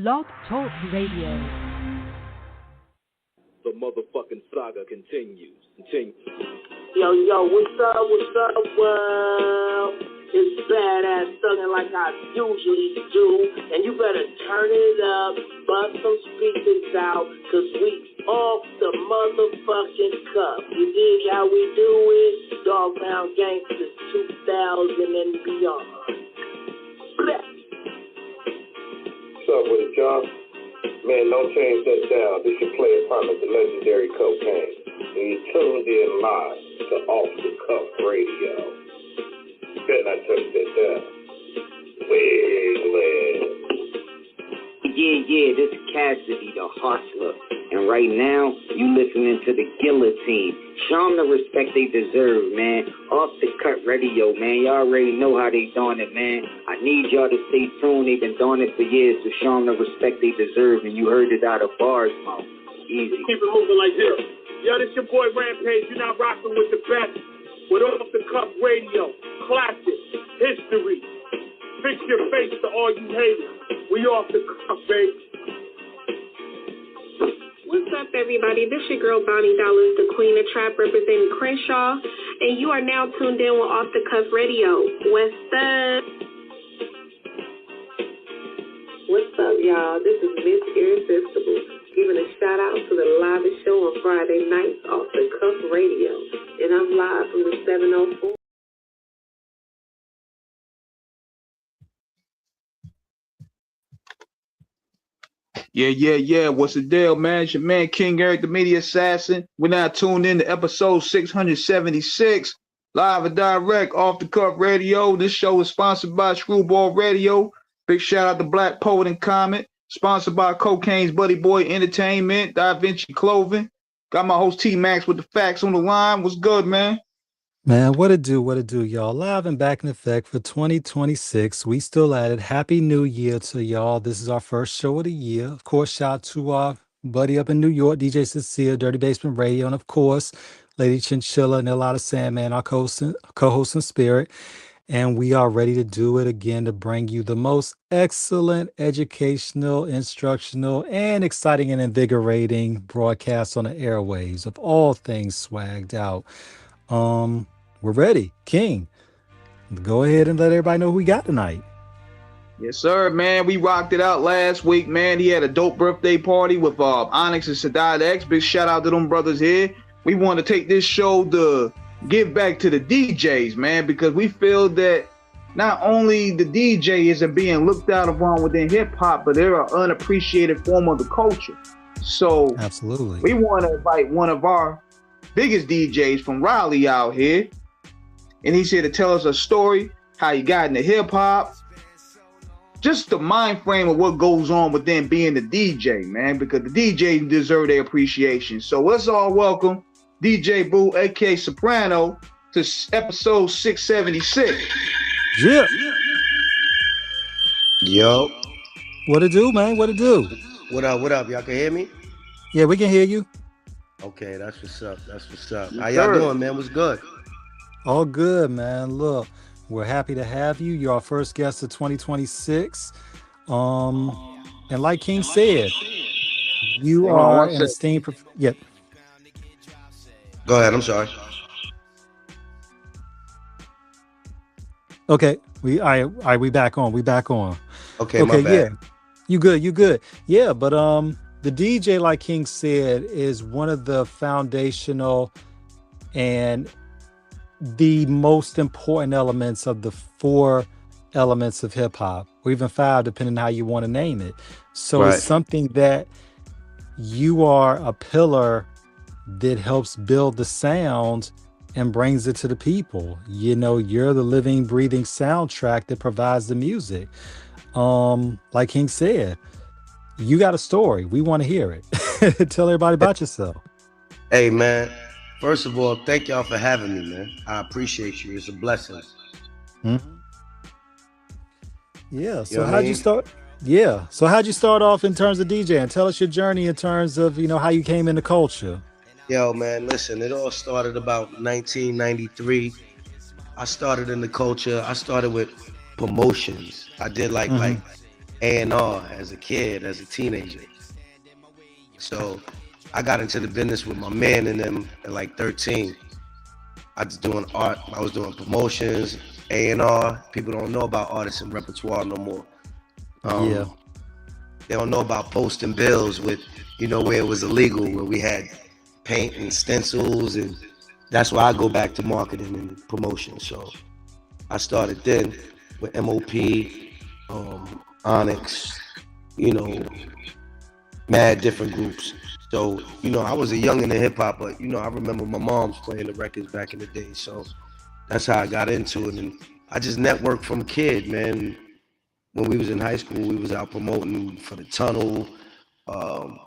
Blog Talk Radio. The motherfucking saga continues. Yo, what's up, world? It's badass thuggin' like I usually do, and you better turn it up, bust some speakers out, cause we off the motherfucking cuff. You dig how we do it? Dog Pound Gangsters 2000 and beyond. Bless. What's up with it, John? Man, don't change that down. This your player partner, the legendary Cocaine. And you tuned in live to Off the Cuff Radio. Better not touch that down. Wiggly. Yeah, this is Cassidy, the hustler. And right now, you listening to the Guillotine. Show them the respect they deserve, man. Off the Cut Radio, man. Y'all already know how they doing it, man. I need y'all to stay tuned. They've been doing it for years, so show them the respect they deserve. And you heard it out of bars, man. Easy. Keep it moving like this. Yo, this your boy Rampage. You're not rocking with the best. With Off the Cuff Radio. Classic. History. Fix your face to all you haters. We off the cuff, baby. What's up, everybody? This your girl, Bonnie Dollars, the Queen of Trap, representing Crenshaw, and you are now tuned in with Off the Cuff Radio. What's up? What's up, y'all? This is Miss Irresistible, giving a shout out to the live show on Friday nights, Off the Cuff Radio, and I'm live from the 704. Yeah. What's the deal, man? It's your man, King Eric, the Media Assassin. We're now tuned in to episode 676, live and direct, Off the Cuff Radio. This show is sponsored by Screwball Radio. Big shout out to Black Poet and Comment. Sponsored by Cocaine's Buddy Boy Entertainment, Da Vinci Clothing. Got my host T-Max with the facts on the line. What's good, man? Man, what it do, y'all? Live and back in effect for 2026. We still at it. Happy New Year to y'all. This is our first show of the year. Of course, shout out to our buddy up in New York, DJ Cecile, Dirty Basement Radio, and of course, Lady Chinchilla and a lot of Sandman, our co-host in spirit. And we are ready to do it again to bring you the most excellent, educational, instructional, and exciting and invigorating broadcast on the airwaves of all things swagged out. We're ready. King, go ahead and let everybody know who we got tonight. Yes, sir, man. We rocked it out last week, man. He had a dope birthday party with Onyx and Sadat X. Big shout out to them brothers here. We want to take this show to give back to the DJs, man, because we feel that not only the DJ isn't being looked out upon within hip hop, but they're an unappreciated form of the culture. So absolutely, we want to invite one of our biggest DJs from Raleigh out here, and he's here to tell us a story, how he got into hip hop, just the mind frame of what goes on within being the DJ, man, because the DJs deserve their appreciation. So let's all welcome DJ BOUT, aka Saprano, to episode 676. Yeah. Yo. What it do, man? What it do? What up? Y'all can hear me? Yeah, we can hear you. Okay, that's what's up. How y'all doing, man? What's good? All good, man. Look, we're happy to have you. You're our first guest of 2026. And like King said, you are an esteemed... Yep. Go ahead, I'm sorry. Okay, we back on. Okay, my bad. Yeah. You good. Yeah, but the DJ, like King said, is one of the foundational and the most important elements of the 4 elements of hip hop, or even 5, depending on how you want to name it. So right. It's something that you are a pillar that helps build the sound and brings it to the people. You know, you're the living, breathing soundtrack that provides the music. Like King said, you got a story. We want to hear it. Tell everybody about yourself. Hey, man. First of all, thank y'all for having me, man. I appreciate you. It's a blessing. Mhm. Yeah. You So know what I how'd you mean? start? Yeah. So how'd you start off in terms of DJing? Tell us your journey in terms of, how you came into culture. Yo, man, listen, it all started about 1993. I started in the culture. I started with promotions. I did like Hmm. A&R as a kid, as a teenager. So I got into the business with my man and them at like 13. I was doing art. I was doing promotions, A&R. People don't know about artists and repertoire no more. Yeah. Um, they don't know about posting bills with, where it was illegal, where we had paint and stencils, and that's why I go back to marketing and promotion. So I started then with MOP, Onyx, you know, mad different groups. So, I was a young in the hip hop, but I remember my mom's playing the records back in the day. So that's how I got into it. And I just networked from a kid, man. When we was in high school, we was out promoting for the Tunnel, um,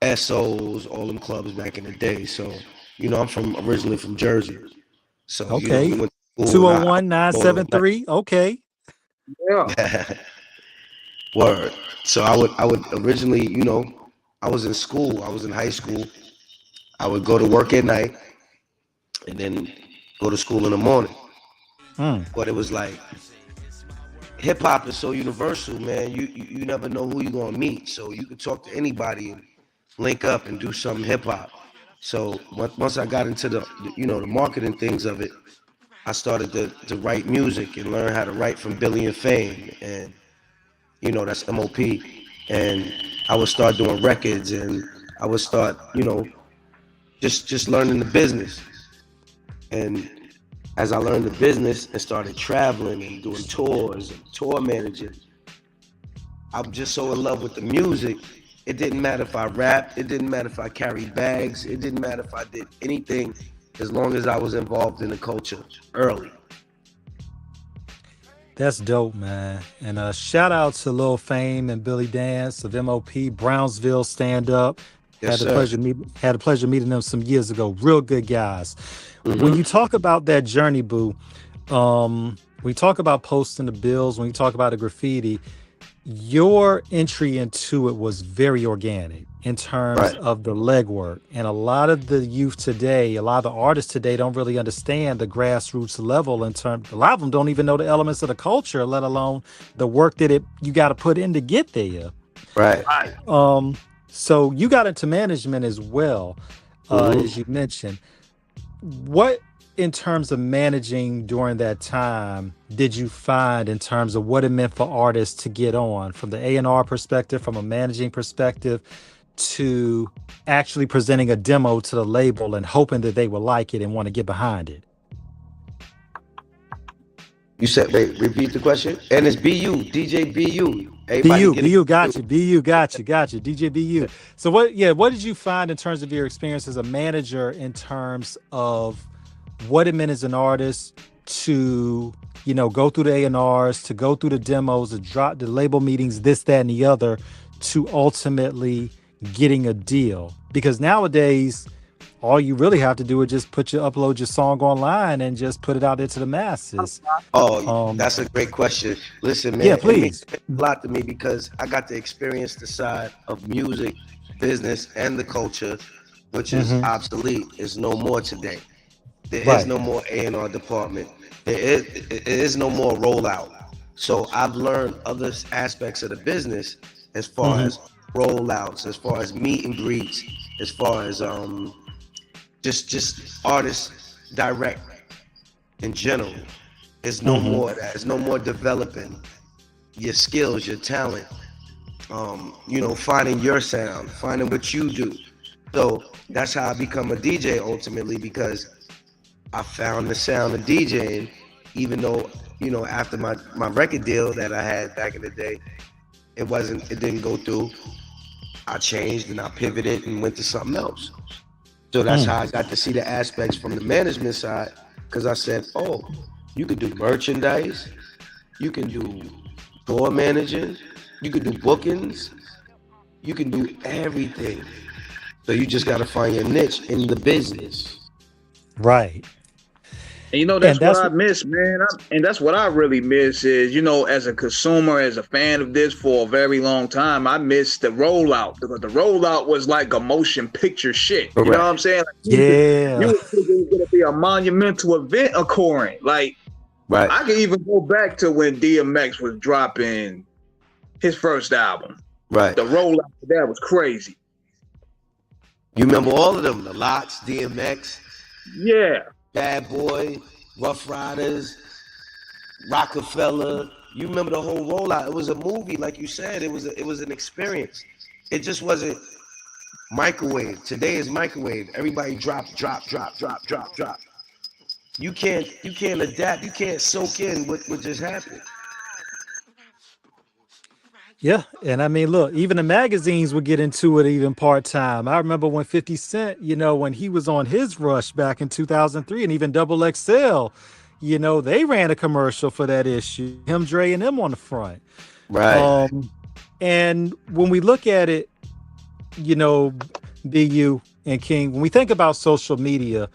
SOs, all them clubs back in the day. So, I'm originally from Jersey. So, we Okay. went to school and I 201 973. Okay. Yeah. word. So I would originally, I was in school, I was in high school. I would go to work at night and then go to school in the morning. Mm. But it was like hip hop is so universal, man. You never know who you're gonna meet. So you could talk to anybody and link up and do something hip hop. So once I got into the marketing things of it, I started to write music and learn how to write from Billy and Fame, and that's MOP. And I would start doing records, and I would start, just learning the business. And as I learned the business and started traveling and doing tours and tour managing, I'm just so in love with the music. It didn't matter if I rapped, it didn't matter if I carried bags, it didn't matter if I did anything, as long as I was involved in the culture early. That's dope, man. And shout out to Lil Fame and Billy Dance of MOP, Brownsville Stand Up. Yes, sir. Had the pleasure meeting them some years ago. Real good guys. When Hmm. you talk about that journey, Boo, we talk about posting the bills, when you talk about the graffiti, your entry into it was very organic in terms Right. of the legwork. And a lot of the youth today, a lot of the artists today don't really understand the grassroots level in terms, a lot of them don't even know the elements of the culture, let alone the work that you got to put in to get there. Right. Um, so you got into management as well, Hmm. as you mentioned. What, in terms of managing during that time, did you find in terms of what it meant for artists to get on from the A&R perspective, from a managing perspective, to actually presenting a demo to the label and hoping that they will like it and want to get behind it? You said, wait, repeat the question. And it's BU, DJ BU. Everybody BU, get it. BU got you. BU got you. Got you. DJ BU. So what did you find in terms of your experience as a manager in terms of what it meant as an artist to, go through the A&Rs, to go through the demos, to drop the label meetings, this, that, and the other, to ultimately getting a deal? Because nowadays, all you really have to do is just upload your song online and just put it out there to the masses. Oh, that's a great question. Listen, man, Yeah, it means please. a lot to me because I got to experience the side of music, business, and the culture, which is Hmm. obsolete. It's no more today. There is Right. no more A&R department. There is no more rollout. So I've learned other aspects of the business as far Hmm. as rollouts, as far as meet and greets, as far as just artists direct in general. It's no Hmm. more of that. It's no more developing your skills, your talent. Finding your sound, finding what you do. So that's how I become a DJ ultimately, because I found the sound of DJing, even though, after my record deal that I had back in the day, it didn't go through. I changed and I pivoted and went to something else. So that's how I got to see the aspects from the management side. Because I said, oh, you could do merchandise, you can do tour managing, you can do bookings, you can do everything. So you just got to find your niche in the business. Right. And you know, And that's what that's I what, miss, man. And that's what I really miss is, you know, as a consumer, as a fan of this for a very long time, I miss the rollout because the rollout was like a motion picture shit. You know what Correct. I'm saying? Like, yeah. you was thinking it was going to be a monumental event occurring. Like, Right. I can even go back to when DMX was dropping his first album. Right. The rollout for that was crazy. You remember all of them, the Lots, DMX, Yeah. Bad Boy, Rough Riders, Rockefeller. You remember the whole rollout. It was a movie, like you said. It was an experience. It just wasn't microwave. Today is microwave. Everybody drop. You can't adapt. You can't soak in what just happened. Yeah, and I mean, look, even the magazines would get into it even part time. I remember when 50 Cent, when he was on his rush back in 2003, and even Double XL, they ran a commercial for that issue. Him, Dre, and them on the front. Right. And when we look at it, BU and King, when we think about social media,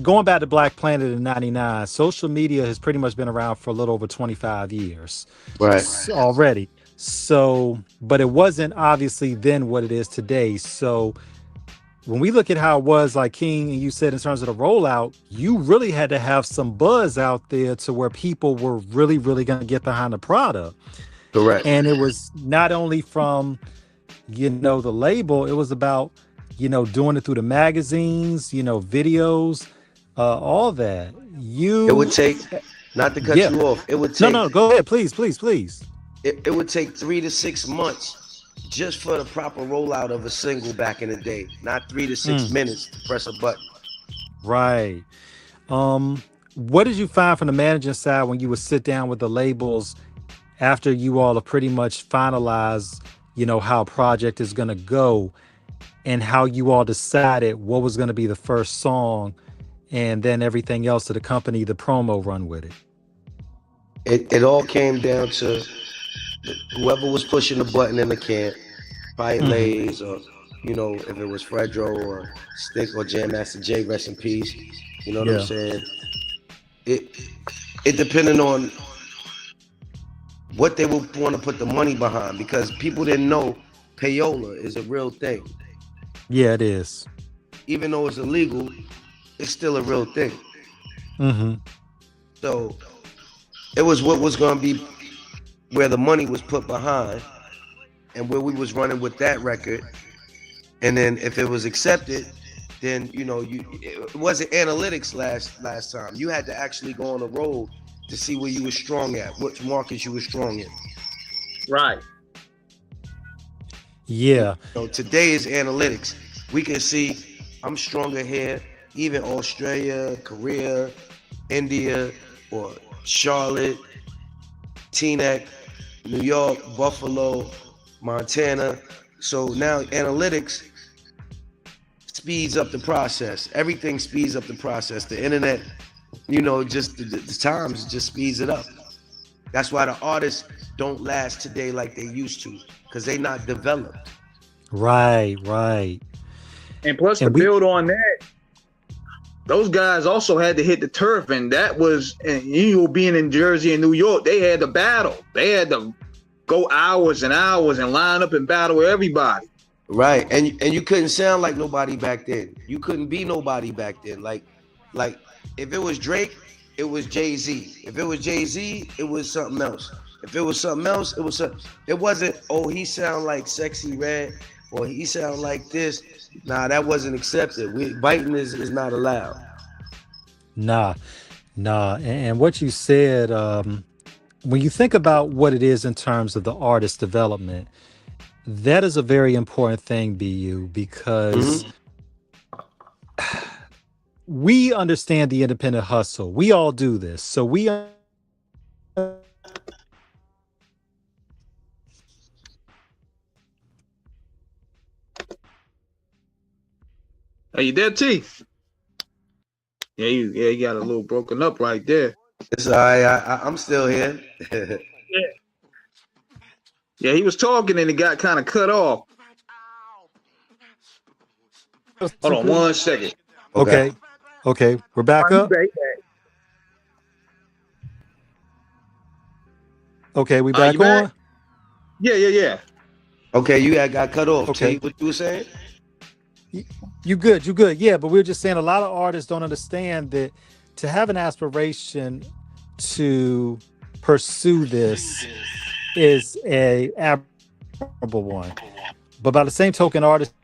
going back to Black Planet in '99, social media has pretty much been around for a little over 25 years Right. already. So, but it wasn't obviously then what it is today. So when we look at how it was, like King and you said, in terms of the rollout, you really had to have some buzz out there to where people were really, really going to get behind the product. Correct. And it was not only from, the label, it was about, doing it through the magazines, videos, all that. It would take, not to cut you off, it would take. No, go ahead, please. It would take 3 to 6 months just for the proper rollout of a single back in the day, not 3 to 6 minutes to press a button. Right. What did you find from the managing side when you would sit down with the labels after you all have pretty much finalized, how a project is going to go, and how you all decided what was going to be the first song and then everything else to the company, the promo run with it? It all came down to whoever was pushing the button in the camp, probably Lays, or if it was Fredro or Stick or Jam Master Jay, rest in peace. You know what I'm saying? It depended on what they would want to put the money behind, because people didn't know payola is a real thing. Yeah, it is. Even though it's illegal, it's still a real thing. So it was what was going to be where the money was put behind and where we was running with that record. And then if it was accepted, then it wasn't analytics last time. You had to actually go on the road to see where you were strong at, which markets you were strong in. Right. Yeah. Today is analytics. We can see I'm stronger here, even Australia, Korea, India, or Charlotte, Teaneck, New York, Buffalo, Montana. So now analytics speeds up the process. Everything speeds up the process. The internet, just the times just speeds it up. That's why the artists don't last today like they used to, because they not developed. Right. And plus, to build on that, those guys also had to hit the turf, and that was, and being in Jersey and New York, they had to battle. They had to go hours and hours and line up and battle with everybody. Right, and you couldn't sound like nobody back then. You couldn't be nobody back then. Like if it was Drake, it was Jay-Z. If it was Jay-Z, it was something else. If it was something else, it wasn't, oh, he sound like Sexy Red, or he sound like this. Nah, that wasn't accepted. Biting is not allowed. Nah. And what you said, when you think about what it is in terms of the artist development, that is a very important thing, BU, because we understand the independent hustle. We all do this. So we Are you there, T? Yeah, you got a little broken up right there. It's all right. I'm still here. Yeah, he was talking and it got kind of cut off. Hold on 1 second. Okay. We're back up. Okay, we back on. Yeah. Okay, you got cut off. Okay. T, what you were saying? You good. Yeah, but we were just saying a lot of artists don't understand that to have an aspiration to pursue this is a admirable one. But by the same token, artists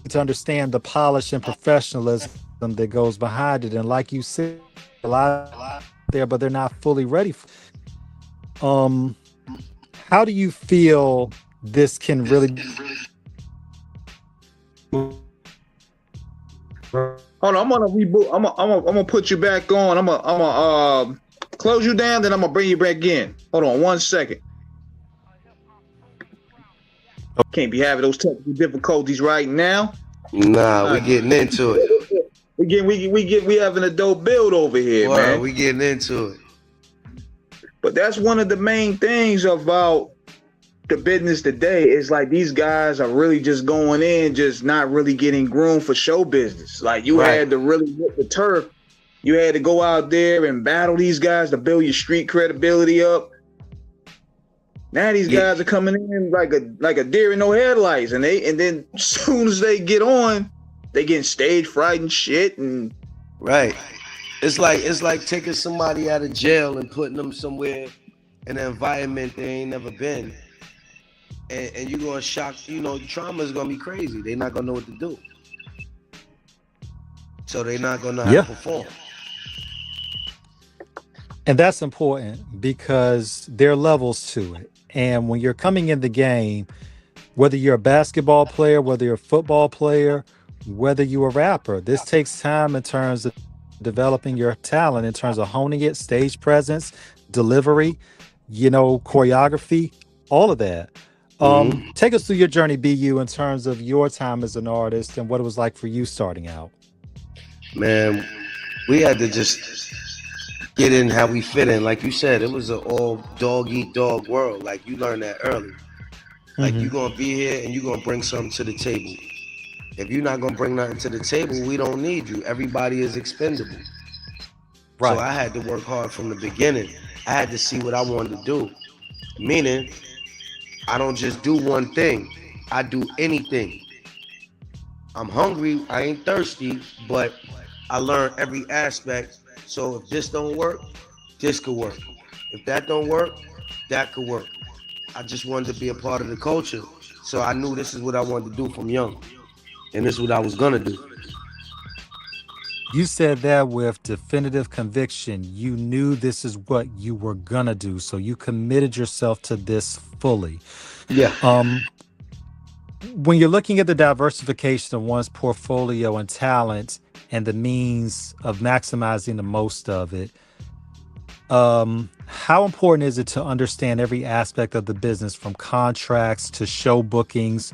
need to understand the polish and professionalism that goes behind it. And like you said, a lot there, but they're not fully ready. How do you feel this can really? Hold on, I'm gonna reboot. I'm gonna put you back on. I'm gonna close you down, then I'm gonna bring you back in. Hold on 1 second. Can't be having those technical difficulties right now. Nah, we getting into it. We having a dope build over here, man. We getting into it. But that's one of the main things about the business today is like these guys are really just going in, just not really getting groomed for show business. Like you had to really hit the turf. You had to go out there and battle these guys to build your street credibility up. Now these guys are coming in like a deer in no headlights, and then as soon as they get on, they getting stage fright and shit. And it's like taking somebody out of jail and putting them somewhere in an environment they ain't never been. And you're gonna shock, trauma is gonna be crazy. They're not gonna know what to do. So they're not gonna know how to perform. And that's important because there are levels to it. And when you're coming in the game, whether you're a basketball player, whether you're a football player, whether you're a rapper, this takes time in terms of developing your talent, in terms of honing it, stage presence, delivery, choreography, all of that. Take us through your journey, BU, in terms of your time as an artist and what it was like for you starting out. Man, we had to just get in how we fit in. Like you said, it was an all dog eat dog world. Like you learned that early. Like you're gonna be here and you're gonna bring something to the table. If you're not gonna bring nothing to the table, we don't need you. Everybody is expendable. Right. So I had to work hard from the beginning. I had to see what I wanted to do. Meaning, I don't just do one thing. I do anything. I'm hungry, I ain't thirsty, but I learn every aspect. So if this don't work, this could work. If that don't work, that could work. I just wanted to be a part of the culture. So I knew this is what I wanted to do from young. And this is what I was gonna do. You said that with definitive conviction. You knew this is what you were gonna do. So you committed yourself to this fully. Yeah. When you're looking at the diversification of one's portfolio and talent and the means of maximizing the most of it, how important is it to understand every aspect of the business, from contracts to show bookings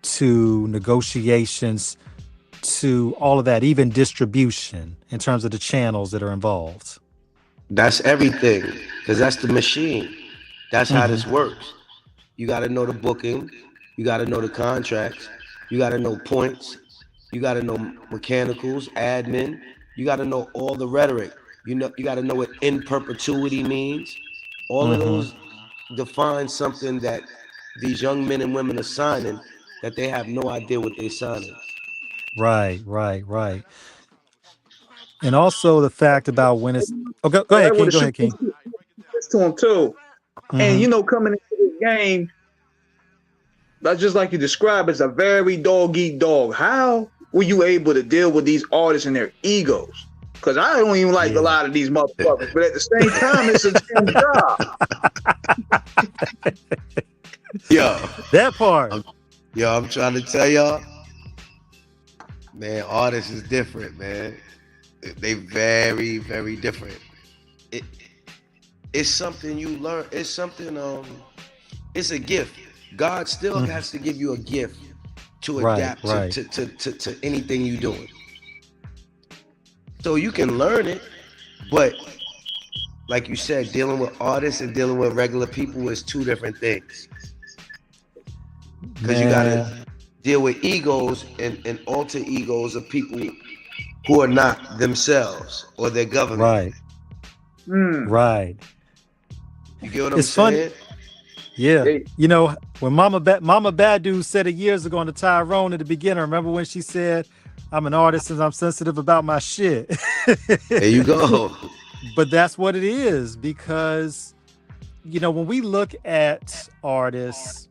to negotiations to all of that, even distribution in terms of the channels that are involved? That's everything, because that's the machine. That's how this works. You got to know the booking. You got to know the contracts. You got to know points. You got to know mechanicals, admin. You got to know all the rhetoric. You got to know what in perpetuity means. All of those define something that these young men and women are signing that they have no idea what they're signing. Right. And also the fact about when it's... Oh, go ahead, King. Go ahead, King. It's to him too. And coming into this game, that's just like you described, it's a very dog eat dog. How were you able to deal with these artists and their egos? Because I don't even like a lot of these motherfuckers, but at the same time, it's a damn job. Yo, that part. I'm trying to tell y'all, man, artists is different, man. They very, very different. It's something you learn. It's something. It's a gift. God still has to give you a gift to adapt to anything you're doing. So you can learn it, but like you said, dealing with artists and dealing with regular people is two different things. Because you gotta deal with egos and alter egos of people who are not themselves or their government. Right. Right. You get what I'm saying? Funny. Yeah. You know, when Mama Badu said it years ago on the Tyrone at the beginning, remember when she said, I'm an artist and I'm sensitive about my shit. There you go. But that's what it is, because, you know, when we look at artists,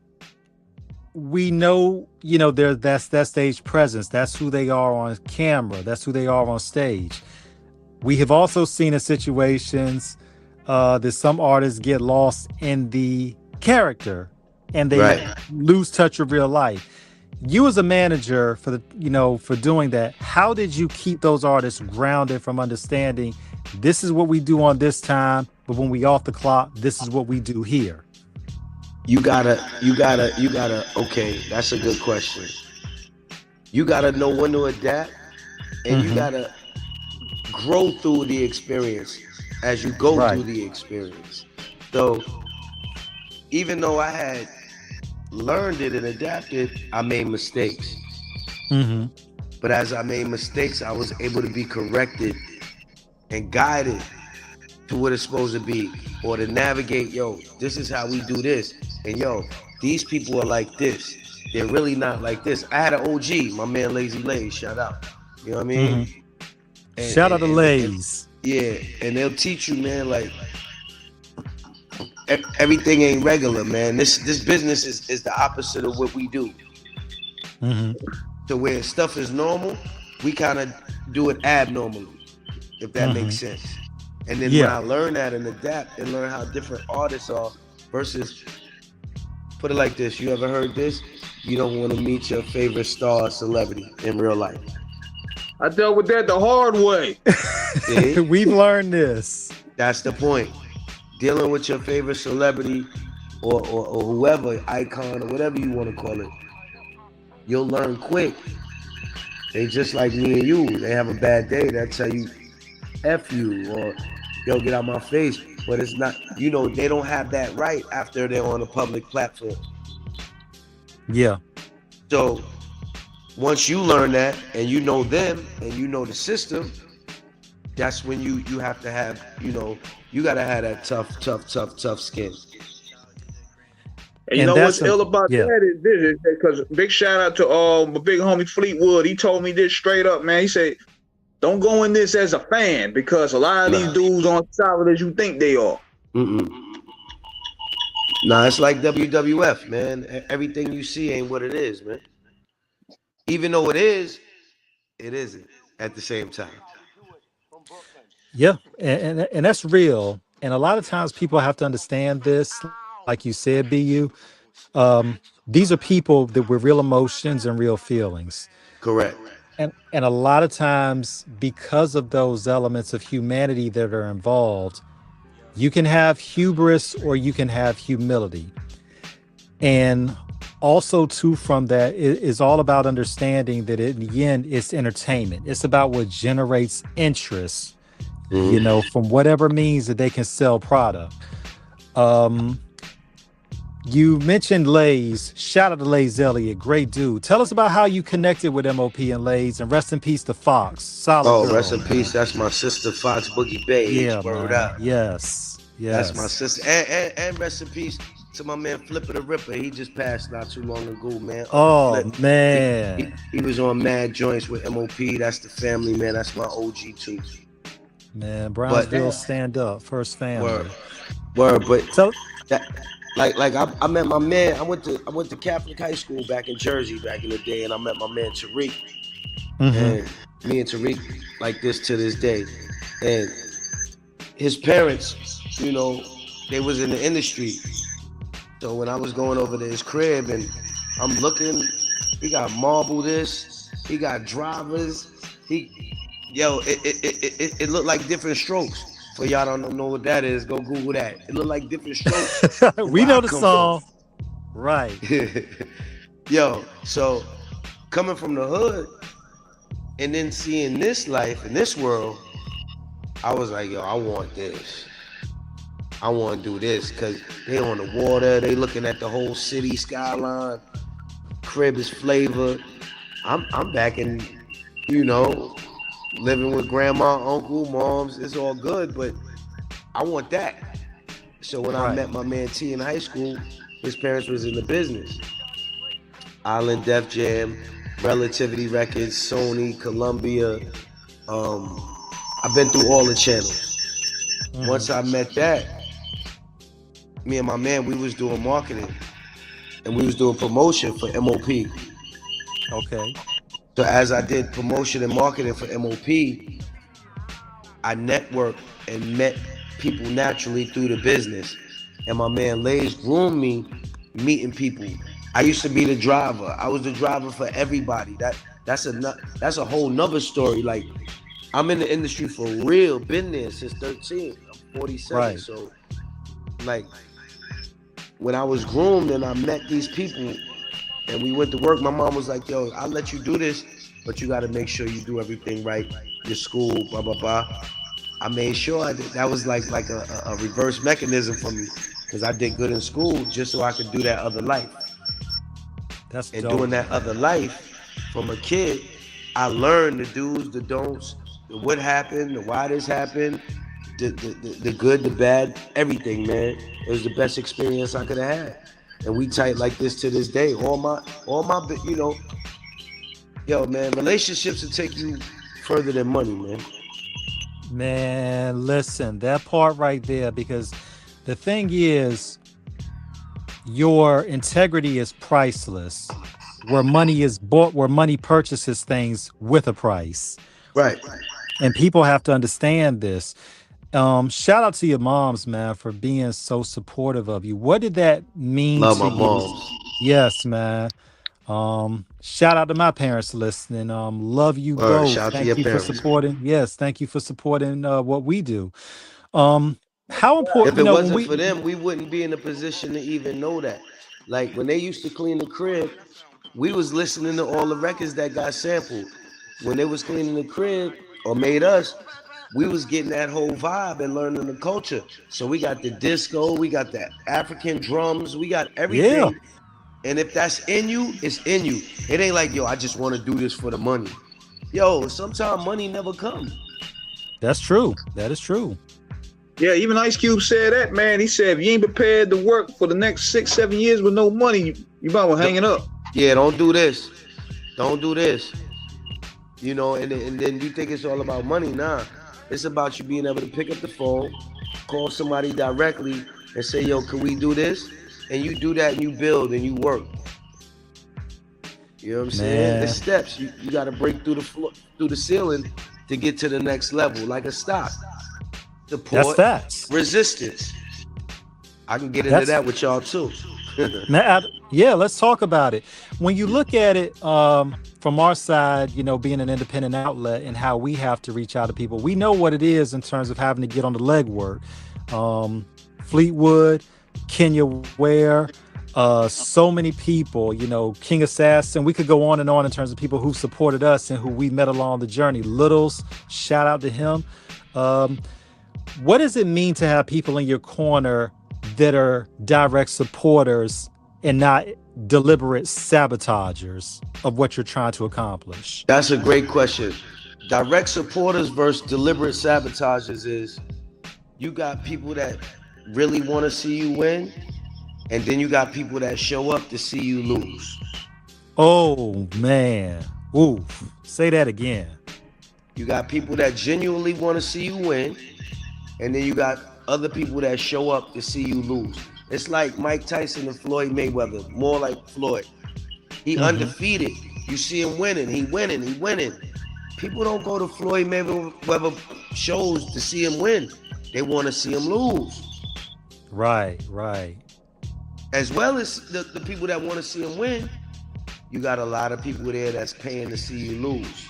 we know, you know, that's that stage presence. That's who they are on camera. That's who they are on stage. We have also seen in situations that some artists get lost in the character and they lose touch of real life. You as a manager for doing that, how did you keep those artists grounded from understanding this is what we do on this time, but when we off the clock, this is what we do here? You gotta, okay, that's a good question. You gotta know when to adapt, and you gotta grow through the experience as you go through the experience. So even though I had learned it and adapted, I made mistakes. But as I made mistakes, I was able to be corrected and guided to what it's supposed to be, or to navigate, yo, this is how we do this. And yo, these people are like this. They're really not like this. I had an OG, my man Lazy Lays, shout out. You know what I mean? Shout out to Lays. Yeah, and they'll teach you, man, like, everything ain't regular, man. This business is the opposite of what we do. So where stuff is normal, we kind of do it abnormally, if that makes sense. And then when I learn that and adapt and learn how different artists are versus, put it like this, you ever heard this? You don't want to meet your favorite star or celebrity in real life. I dealt with that the hard way. We've learned this. That's the point. Dealing with your favorite celebrity or whoever, icon or whatever you want to call it, you'll learn quick. They just like me and you. They have a bad day, they'll tell you F you or yo, get out my face. But it's not, you know, they don't have that right after they're on a public platform. Yeah. So once you learn that and you know them and you know the system, that's when you have to have, you know, you gotta have that tough skin. And you know what's ill about that is this, because big shout out to my big homie Fleetwood. He told me this straight up, man. He said, don't go in this as a fan, because a lot of these dudes aren't solid as you think they are. Nah, it's like WWF, man. Everything you see ain't what it is, man. Even though it is, it isn't at the same time. Yeah, and that's real. And a lot of times people have to understand this, like you said, BU. These are people that with real emotions and real feelings. Correct. And a lot of times, because of those elements of humanity that are involved, you can have hubris or you can have humility. And also, too, from that, it is all about understanding that in the end, it's entertainment. It's about what generates interest, you know, from whatever means that they can sell product. You mentioned Lays. Shout out to Lays Elliott, great dude. Tell us about how you connected with MOP and Lays, and rest in peace to Fox. Solid girl. Rest in peace. That's my sister, Fox Boogie Bay. Yeah, word out. Yes. That's my sister. And rest in peace to my man Flipper the Ripper. He just passed not too long ago, man. Oh, man. He was on Mad Joints with MOP. That's the family, man. That's my OG too. Man, Brownsville stand up. First family. Word. But so that, like I met my man. I went to Catholic high school back in Jersey back in the day, and I met my man Tariq. And me and Tariq like this to this day. And his parents, you know, they was in the industry. So when I was going over to his crib and I'm looking, he got marble this, he got drivers, it looked like different strokes. For y'all don't know what that is, go Google that. It looked like different strokes. We know the song. Right. Yo, so coming from the hood and then seeing this life in this world, I was like, yo, I want this. I want to do this because they on the water, they looking at the whole city skyline. Crib is flavor. I'm back in, you know, living with grandma, uncle, moms. It's all good, but I want that. So when I met my man T in high school, his parents was in the business. Island Def Jam, Relativity Records, Sony, Columbia. I've been through all the channels. Once I met that, me and my man, we was doing marketing and we was doing promotion for MOP. Okay. So as I did promotion and marketing for MOP, I networked and met people naturally through the business. And my man Lays groomed me meeting people. I used to be the driver. I was the driver for everybody. That's a whole nother story. Like, I'm in the industry for real. Been there since 13. I'm 47. Right. So, like, when I was groomed and I met these people and we went to work, my mom was like, yo, I'll let you do this, but you got to make sure you do everything right. Your school, blah, blah, blah. I made sure that was like a reverse mechanism for me because I did good in school just so I could do that other life. That's and dope. Doing that other life from a kid, I learned the do's, the don'ts, the what happened, the why this happened, the good, the bad, everything, man. It was the best experience I could have had. And we tight like this to this day. All my, you know, yo, man, relationships will take you further than money, man. Man, listen, that part right there, because the thing is, your integrity is priceless. Where money is bought, where money purchases things with a price. Right. And people have to understand this. Shout out to your moms, man, for being so supportive of you. What did that mean Love to my you? moms. Yes, man. Shout out to my parents listening. Love you both. Shout out to Thank your you parents. for supporting. Yes, thank you for supporting what we do. How important, If it you know, wasn't when for them, we wouldn't be in a position to even know that. Like when they used to clean the crib, we was listening to all the records that got sampled. When they was cleaning the crib or made us, we was getting that whole vibe and learning the culture. So we got the disco, we got the African drums, we got everything. Yeah. And if that's in you, it's in you. It ain't like, yo, I just want to do this for the money. Yo, sometimes money never comes. That's true. That is true. Yeah, even Ice Cube said that, man. He said, if you ain't prepared to work for the next 6-7 years with no money, you might well hang it up. Yeah, don't do this. Don't do this. You know, and then you think it's all about money. Nah, it's about you being able to pick up the phone, call somebody directly and say, yo, can we do this? And you do that and you build and you work. You know what I'm saying? The steps. You got to break through the floor, through the ceiling to get to the next level, like a stock. Support, that's resistance. I can get into that with y'all too. Yeah, let's talk about it. When you look at it from our side, you know, being an independent outlet and how we have to reach out to people, we know what it is in terms of having to get on the legwork. Fleetwood, Kenya Ware, so many people, you know, King Assassin. We could go on and on in terms of people who supported us and who we met along the journey. Littles, shout out to him. What does it mean to have people in your corner that are direct supporters and not deliberate sabotagers of what you're trying to accomplish? That's a great question. Direct supporters versus deliberate sabotagers is you got people that really want to see you win, and then you got people that show up to see you lose. Oh, man. Ooh, say that again. You got people that genuinely want to see you win, and then you got other people that show up to see you lose. It's like Mike Tyson and Floyd Mayweather, more like Floyd. He undefeated. You see him winning. He winning. People don't go to Floyd Mayweather shows to see him win. They want to see him lose. Right. As well as the people that want to see him win, you got a lot of people there that's paying to see you lose.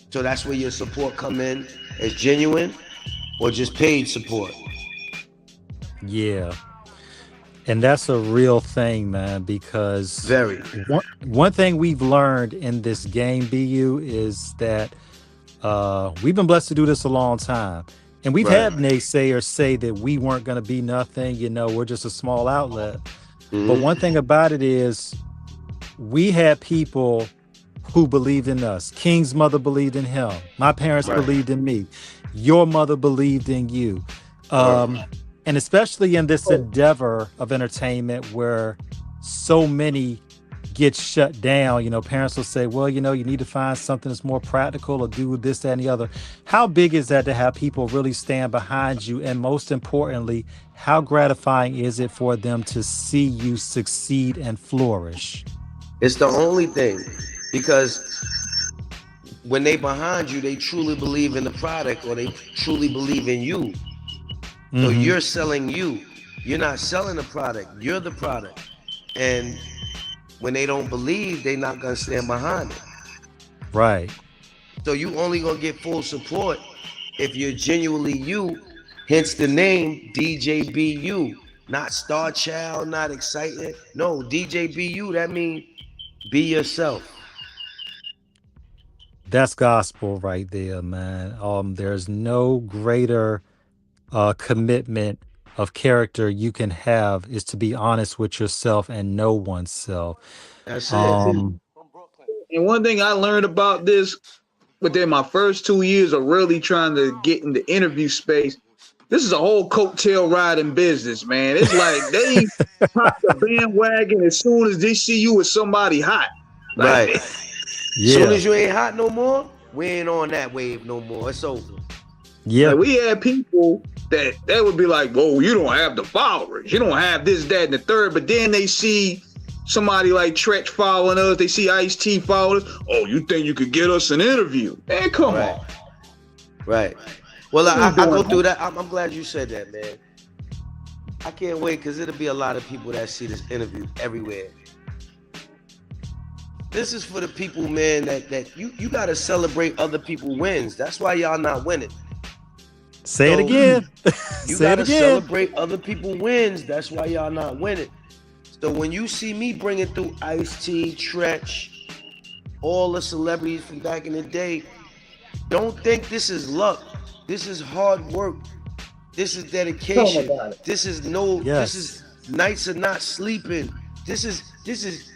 So that's where your support come in as genuine or just paid support. Yeah. And that's a real thing, man, because Very. one thing we've learned in this game, BU, is that we've been blessed to do this a long time. And we've Right. had naysayers say that we weren't going to be nothing, we're just a small outlet. But one thing about it is we had people who believed in us. King's mother believed in him. My parents believed in me. Your mother believed in you. And especially in this endeavor of entertainment where so many get shut down, parents will say, well, you need to find something that's more practical or do this, that, and the other. How big is that to have people really stand behind you? And most importantly, how gratifying is it for them to see you succeed and flourish? It's the only thing, because when they behind you, they truly believe in the product or they truly believe in you. So you're selling you. You're not selling the product. You're the product. And when they don't believe, they're not going to stand behind it. Right. So you only going to get full support if you're genuinely you, hence the name DJ BU. Not Star Child, not Excitement. No, DJ BU, that means be yourself. That's gospel right there, man. There's no greater commitment of character you can have is to be honest with yourself and know oneself. That's it. And one thing I learned about this within my first 2 years of really trying to get in the interview space, this is a whole coattail riding business, man. It's like they pop the bandwagon as soon as they see you with somebody hot. Right. Soon as you ain't hot no more, we ain't on that wave no more. It's over. Yeah. Like we had people that would be like, whoa, you don't have the followers. You don't have this, that, and the third. But then they see somebody like Tretch following us. They see Ice-T following us. Oh, you think you could get us an interview? Man, come on. Right. Well, I go through that. I'm glad you said that, man. I can't wait because it'll be a lot of people that see this interview everywhere. This is for the people, man, that you got to celebrate other people's wins. That's why y'all not winning. Say it again. You got to celebrate other people's wins. That's why y'all not winning. So when you see me bringing through Ice-T, Tretch, all the celebrities from back in the day, don't think this is luck. This is hard work. This is dedication. This is This is nights of not sleeping. This is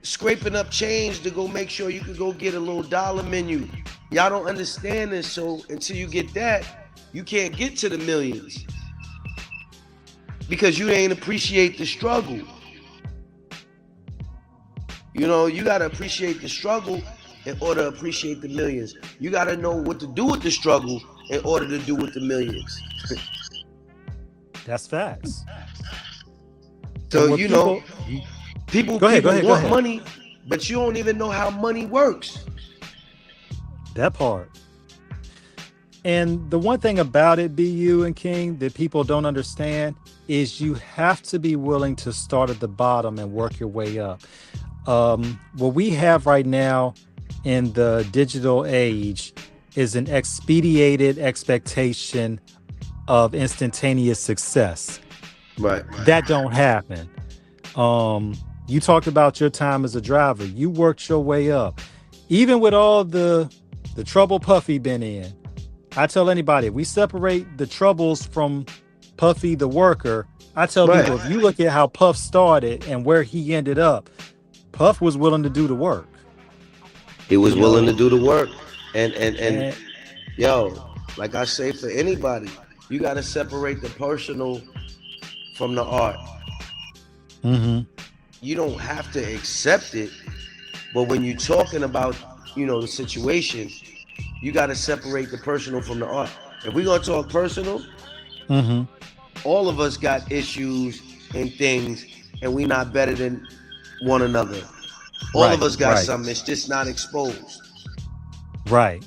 scraping up change to go make sure you can go get a little dollar menu. Y'all don't understand this, so until you get that, you can't get to the millions because you ain't appreciate the struggle. You gotta appreciate the struggle in order to appreciate the millions. You gotta know what to do with the struggle in order to do with the millions. That's facts. So people want money, but you don't even know how money works. That part. And the one thing about it, BU and King, that people don't understand is you have to be willing to start at the bottom and work your way up. What we have right now in the digital age is an expedited expectation of instantaneous success. Right. That don't happen. You talked about your time as a driver. You worked your way up. Even with all the trouble Puffy been in, I tell anybody, if we separate the troubles from Puffy the worker, I tell people, if you look at how Puff started and where he ended up, Puff was willing to do the work. He was willing to do the work. And yo, like I say for anybody, you got to separate the personal from the art. You don't have to accept it, but when you're talking about, the situation, you got to separate the personal from the art. If we're going to talk personal, all of us got issues and things, and we not better than one another. All of us got something. It's just not exposed. Right.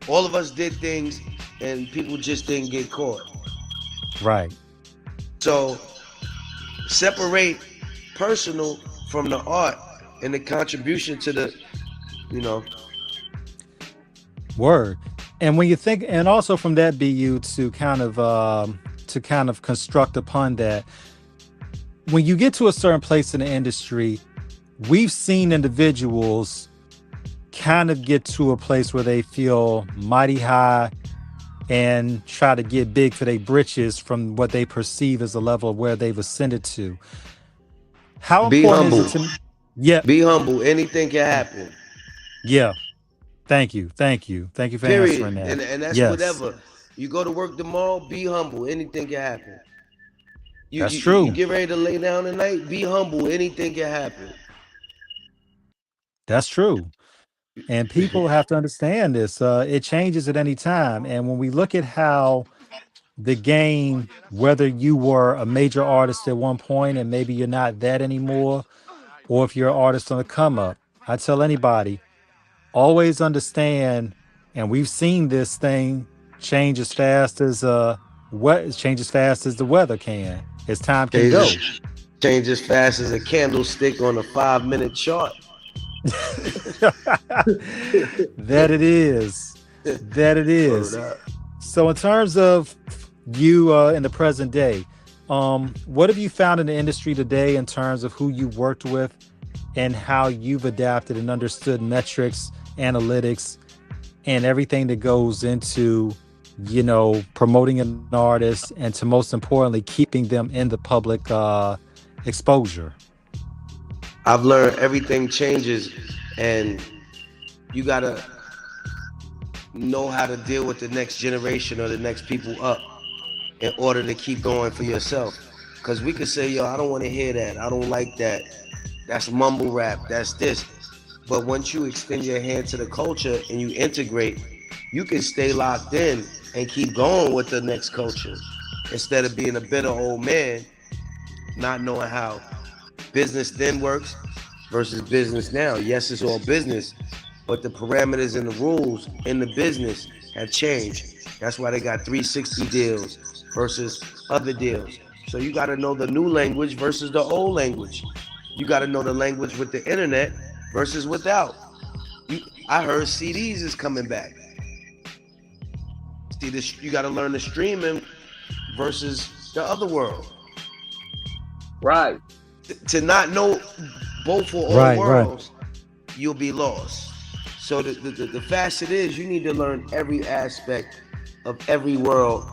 All of us did things, and people just didn't get caught. Right. So separate personal from the art and the contribution to the, Word. And when you think, and also from that BU to kind of construct upon that, when you get to a certain place in the industry, we've seen individuals kind of get to a place where they feel mighty high and try to get big for their britches from what they perceive as a level of where they've ascended to. How Be important is humble. it to? Yeah, Be humble. Anything can happen. yeah. Thank you for answering Period. that. And that's Yes, whatever. You go to work tomorrow, be humble. Anything can happen. You, that's you you true. get ready to lay down tonight, be humble. Anything can happen. That's true. And people have to understand this. It changes at any time. And when we look at how the game, whether you were a major artist at one point and maybe you're not that anymore, or if you're an artist on the come up, I tell anybody, always understand, and we've seen this thing change as fast as change as fast as the weather can, as time can go. Change as fast as a candlestick on a 5-minute chart. That it is. That it is. So in terms of you in the present day, what have you found in the industry today in terms of who you worked with and how you've adapted and understood metrics, analytics, and everything that goes into, you know, promoting an artist and to most importantly, keeping them in the public exposure? I've learned everything changes, and you gotta know how to deal with the next generation or the next people up in order to keep going for yourself. Because we could say, yo, I don't want to hear that. I don't like that. That's mumble rap. That's this. But once you extend your hand to the culture and you integrate, you can stay locked in and keep going with the next culture instead of being a bitter old man, not knowing how business then works versus business now. Yes, it's all business, but the parameters and the rules in the business have changed. That's why they got 360 deals versus other deals. So you got to know the new language versus the old language. You got to know the language with the internet versus without. I heard CDs is coming back. See, you got to learn the streaming versus the other world. Right. To not know both or all worlds, you'll be lost. So the facet is you need to learn every aspect of every world,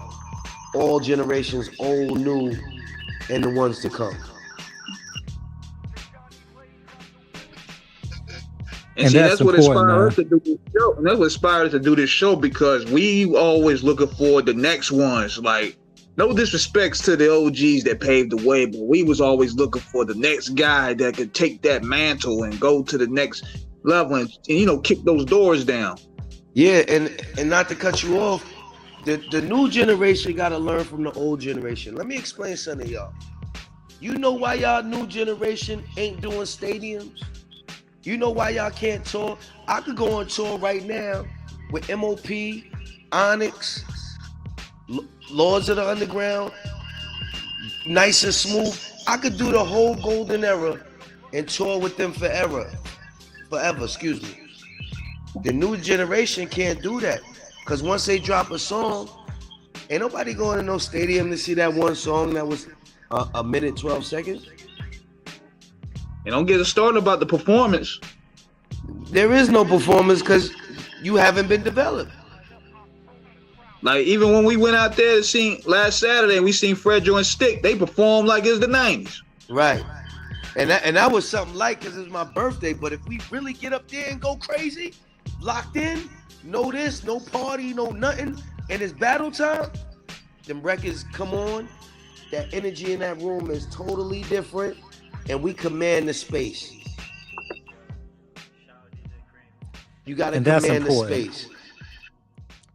all generations, old, new, and the ones to come. And see, that's what inspired us to do this show. And that's what inspired us to do this show, because we always looking for the next ones. Like, no disrespects to the OGs that paved the way, but we was always looking for the next guy that could take that mantle and go to the next level and you know, kick those doors down. Yeah, and not to cut you off, the new generation got to learn from the old generation. Let me explain something to y'all. You know why y'all new generation ain't doing stadiums? You know why y'all can't tour? I could go on tour right now with MOP, Onyx, Lords of the Underground, Nice and Smooth. I could do the whole golden era and tour with them forever, excuse me. The new generation can't do that, because once they drop a song, ain't nobody going to no stadium to see that one song that was a minute, 12 seconds. And don't get us started about the performance. There is no performance because you haven't been developed. Like, even when we went out there to see last Saturday and we seen Fredro and Stick, they performed like it's the 90s. Right. And that was something like, because it's my birthday, but if we really get up there and go crazy, locked in, no this, no party, no nothing, and it's battle time, them records come on, that energy in that room is totally different, and we command the space. You got to command the space.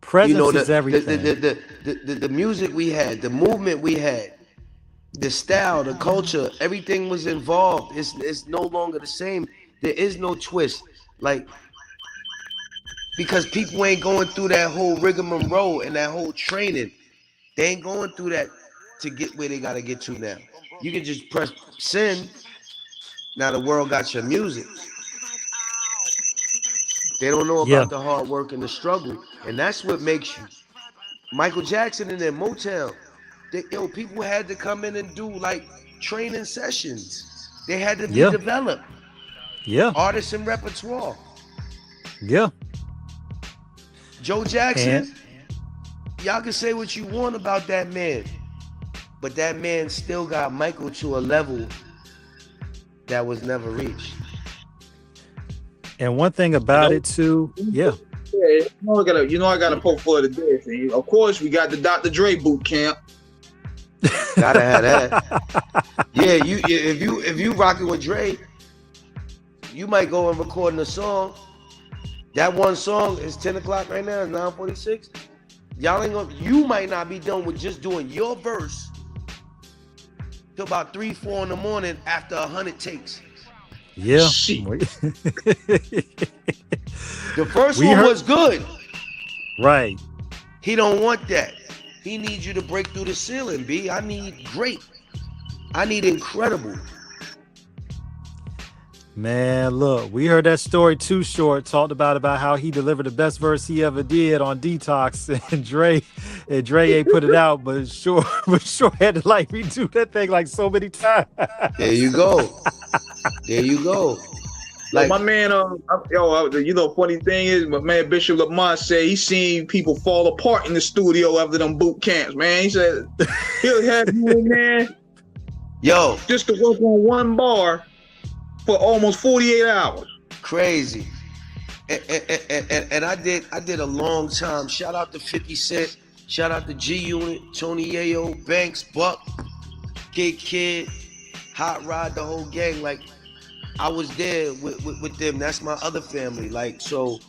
Presence is everything. The music we had, the movement we had, the style, the culture, everything was involved. It's no longer the same. There is no twist. Like, because people ain't going through that whole rigmarole and that whole training. They ain't going through that to get where they got to get to now. You can just press send. Now the world got your music. They don't know about the hard work and the struggle. And that's what makes you. Michael Jackson in their Motown. People had to come in and do like training sessions. They had to be Yeah. developed. Yeah. Artists and repertoire. Yeah. Joe Jackson, And y'all can say what you want about that man, but that man still got Michael to a level that was never reached. and one thing about it too, yeah. Yeah, I gotta poke for the dead thing. Of course, we got the Dr. Dre boot camp. Gotta have that. Yeah, if you rocking with Dre, you might go and record a song. That one song is 10 o'clock right now. It's 9:46. Y'all ain't gonna. You might not be done with just doing your verse till about 3, 4 in the morning after 100 takes. Yeah. The first one was good. Right. He don't want that. He needs you to break through the ceiling, B. I need great. I need incredible. Man, look, we heard that story Too Short talked about how he delivered the best verse he ever did on Detox, and Dre ain't put it out, but sure had to like redo that thing like so many times. There you go. There you go. Like my man, funny thing is, my man Bishop Lamont said he seen people fall apart in the studio after them boot camps. Man, he said he'll have you in there, just to work on one bar for almost 48 hours. Crazy. And I did a long time. Shout out to 50 Cent. Shout out to G Unit, Tony Yayo, Banks, Buck, Kid, Hot Rod, the whole gang. Like, I was there with them. That's my other family. Like, so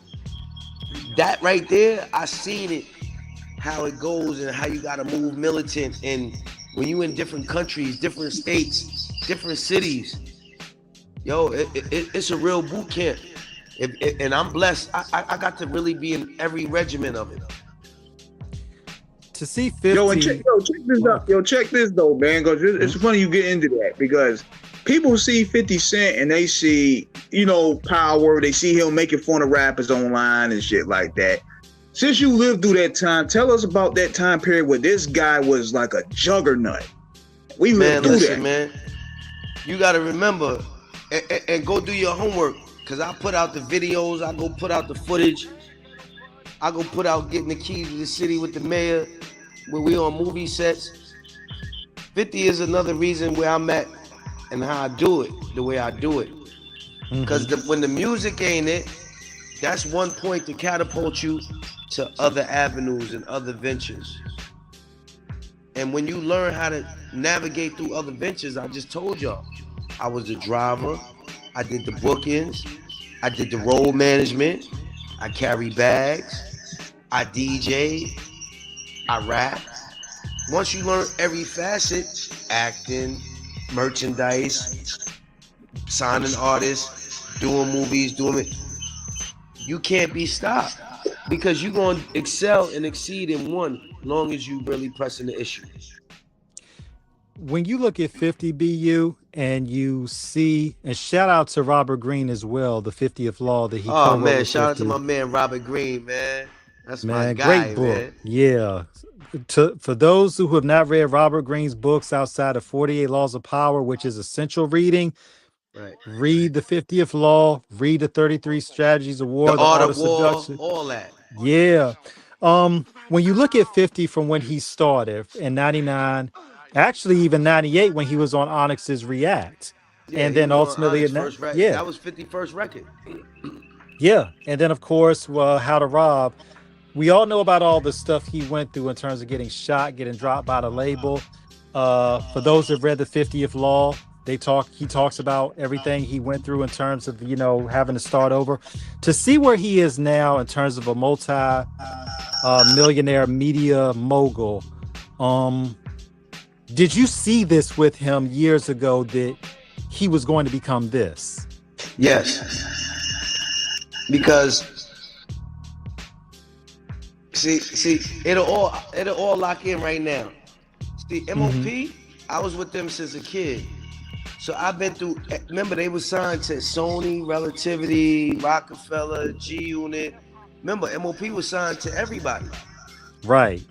that right there, I seen it, how it goes and how you gotta move militant. And when you in different countries, different states, different cities, it's a real boot camp. And I'm blessed. I got to really be in every regiment of it. To see 50. Check this out. Check this though, man, because it's funny you get into that, because people see 50 Cent and they see, power. They see him making fun of rappers online and shit like that. Since you lived through that time, tell us about that time period where this guy was like a juggernaut. We lived through that. Man, you got to remember and go do your homework, because I put out the videos. I go put out the footage. I go put out getting the keys to the city with the mayor, where we on movie sets. 50 is another reason where I'm at and how I do it, the way I do it. Because when the music ain't it, that's one point to catapult you to other avenues and other ventures. And when you learn how to navigate through other ventures, I just told y'all, I was the driver, I did the bookings, I did the road management, I carry bags, I DJ, I rap. Once you learn every facet, acting, merchandise, signing artists, doing movies, doing it, you can't be stopped, because you're going to excel and exceed in one, long as you really pressing the issue. When you look at 50 BU and you see, and shout out to Robert Greene as well, the 50th Law that he Oh man, shout out to my man Robert Greene, man. That's my guy, great book. Man. Yeah. For those who have not read Robert Greene's books outside of 48 Laws of Power, which is essential reading, right. Read the 50th Law, read the 33 Strategies of War, the Art of War, Seduction, all that. Yeah. When you look at 50 from when he started in 99, actually even 98 when he was on Onyx's React. Yeah, and then ultimately that was 50's first record. Yeah. And then of course, How to Rob. We all know about all the stuff he went through in terms of getting shot, getting dropped by the label. For those that read the 50th Law, he talks about everything he went through in terms of, having to start over. To see where he is now in terms of a multi-millionaire media mogul. Did you see this with him years ago that he was going to become this? Yes. Because see, it'll all lock in right now. See, MOP, I was with them since a kid. So I've been through, remember they were signed to Sony, Relativity, Rockefeller, G Unit. Remember, MOP was signed to everybody. Right.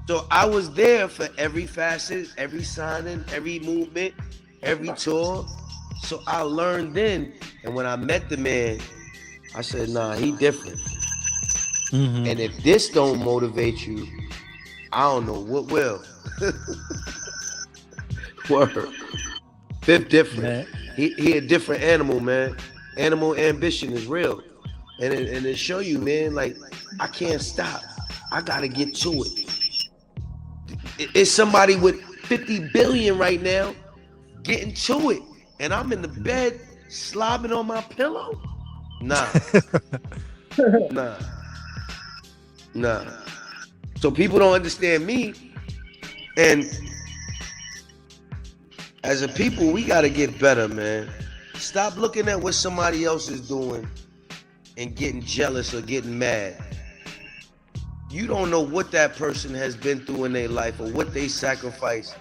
So I was there for every facet, every signing, every movement, every tour. So I learned then. And when I met the man, I said, nah, he different. And if this don't motivate you, I don't know what will. Word. Fifth different. Man. He a different animal, man. Animal ambition is real. And it show you, man, like, I can't stop. I gotta get to it. It's somebody with 50 billion right now getting to it. And I'm in the bed slobbing on my pillow? Nah. Nah. So people don't understand me. And as a people, we gotta get better, man. Stop looking at what somebody else is doing and getting jealous or getting mad. You don't know what that person has been through in their life or what they sacrificed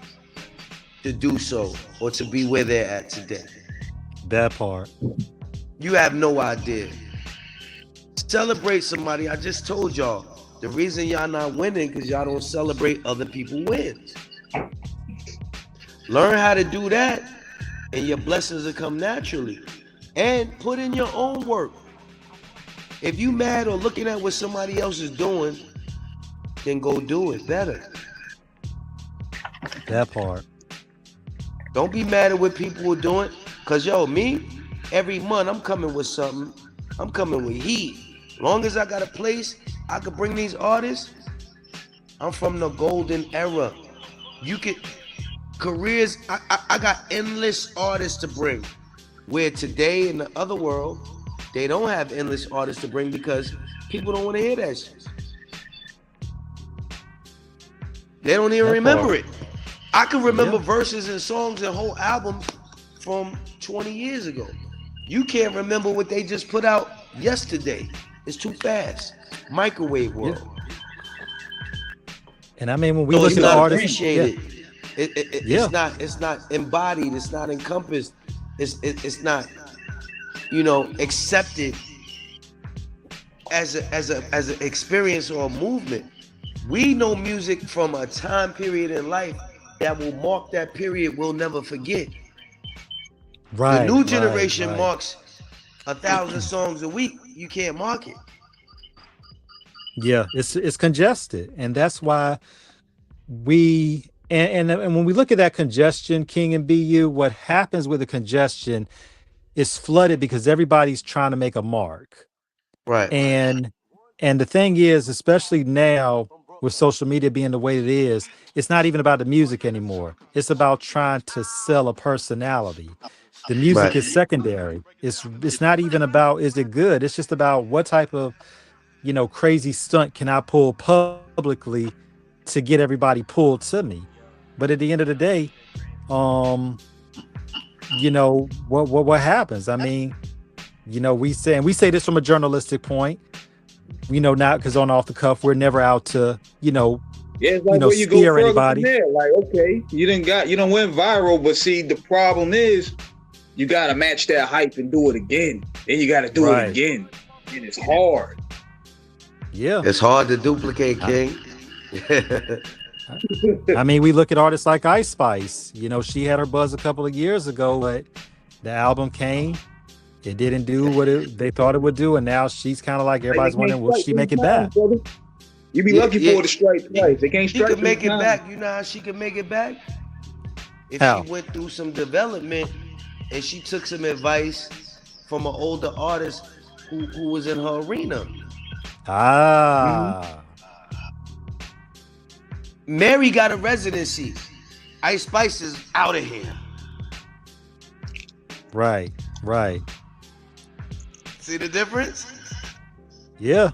to do so or to be where they're at today. That part. You have no idea. Celebrate somebody. I just told y'all, the reason y'all not winning because y'all don't celebrate other people's wins. Learn how to do that and your blessings will come naturally. And put in your own work. If you mad or looking at what somebody else is doing, then go do it better. That part. Don't be mad at what people are doing. Cause yo, me, every month I'm coming with something. I'm coming with heat. Long as I got a place, I could bring these artists. I'm from the golden era. You could careers. I got endless artists to bring. Where today in the other world, they don't have endless artists to bring because people don't want to hear that shit. They don't even remember it. I can remember verses and songs and whole albums from 20 years ago. You can't remember what they just put out yesterday. It's too fast. Microwave world. And I mean, when we look at the artists, it's not embodied. It's not encompassed. It's not, accepted as an experience or a movement. We know music from a time period in life that will mark that period we'll never forget. Right. The new generation marks 1,000 songs a week. You can't mark it. Yeah, it's congested, and that's why we and when we look at that congestion, King and BU, what happens with the congestion is flooded because everybody's trying to make a mark. Right. And the thing is, especially now with social media being the way it is, it's not even about the music anymore. It's about trying to sell a personality. The music is secondary. It's not even about is it good. It's just about what type of crazy stunt can I pull publicly to get everybody pulled to me. But at the end of the day, what happens? I mean, we say this from a journalistic point. Not because on off the cuff, we're never out to, it's like where you scare go anybody. There. Like, okay, you don't went viral, but see, the problem is you got to match that hype and do it again. Then you got to do it again. And it's hard. Yeah. It's hard to duplicate, King. I mean, we look at artists like Ice Spice. She had her buzz a couple of years ago, but the album came. It didn't do what they thought it would do, and now she's kind of like everybody's wondering, will she make it back? You be lucky for the strike twice. They can't strike. She could make it back. You know how she could make it back? If she went through some development and she took some advice from an older artist who was in her arena. Mary got a residency. Ice Spice is out of here. Right. See the difference? Yeah.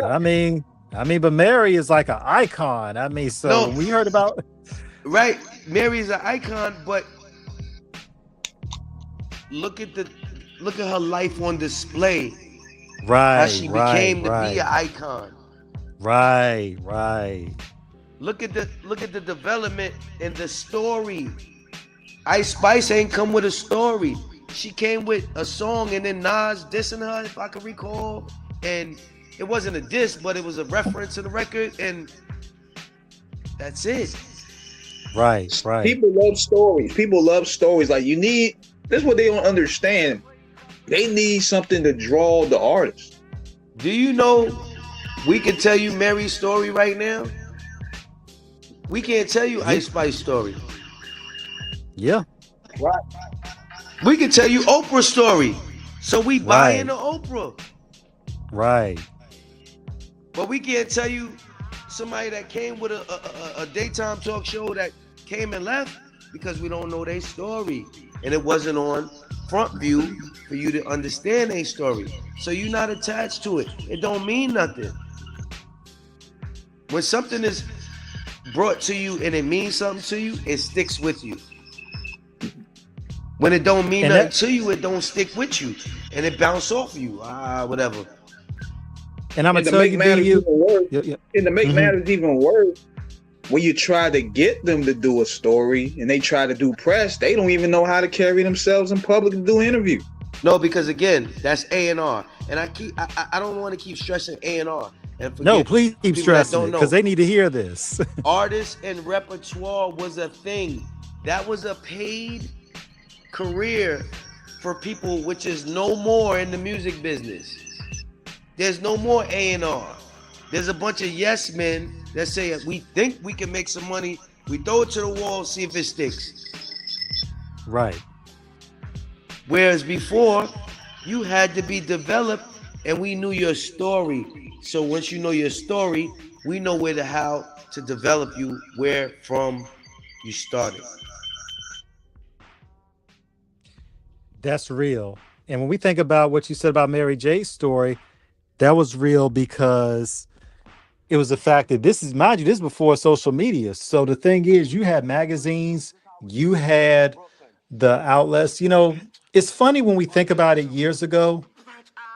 I mean, but Mary is like an icon. I mean, so when we heard about right, Mary is an icon, but look at her life on display. Right. How she became to be an icon. Right. Look at the development and the story. Ice Spice ain't come with a story. She came with a song and then Nas dissing her, if I can recall. And it wasn't a diss, but it was a reference to the record. And That's it. Right. People love stories. People love stories. Like this is what they don't understand. They need something to draw the artist. Do you know we can tell you Mary's story right now? We can't tell you Ice Spice's story. Yeah. Right. We can tell you Oprah's story. So we buy into Oprah. Right. But we can't tell you somebody that came with a daytime talk show that came and left because we don't know their story. And it wasn't on front view for you to understand their story. So you're not attached to it. It don't mean nothing. When something is brought to you and it means something to you, it sticks with you. When it don't mean nothing to you, it don't stick with you. And it bounce off you. Whatever. And I'm going to tell you, And to make matters even worse, when you try to get them to do a story and they try to do press, they don't even know how to carry themselves in public and do interviews. No, because again, that's A&R. And I don't want to keep stressing A&R. No, please keep stressing it because they need to hear this. Artists and repertoire was a thing. That was a paid career for people, which is no more in the music business. There's no more A&R. There's a bunch of yes men that say we think we can make some money. We throw it to the wall, see if it sticks. Right. Whereas before, you had to be developed and we knew your story. So once you know your story, we know how to develop you, where from you started. That's real. And when we think about what you said about Mary J's story, that was real because it was the fact that this is before social media. So the thing is, you had magazines, you had the outlets. You know, it's funny when we think about it years ago,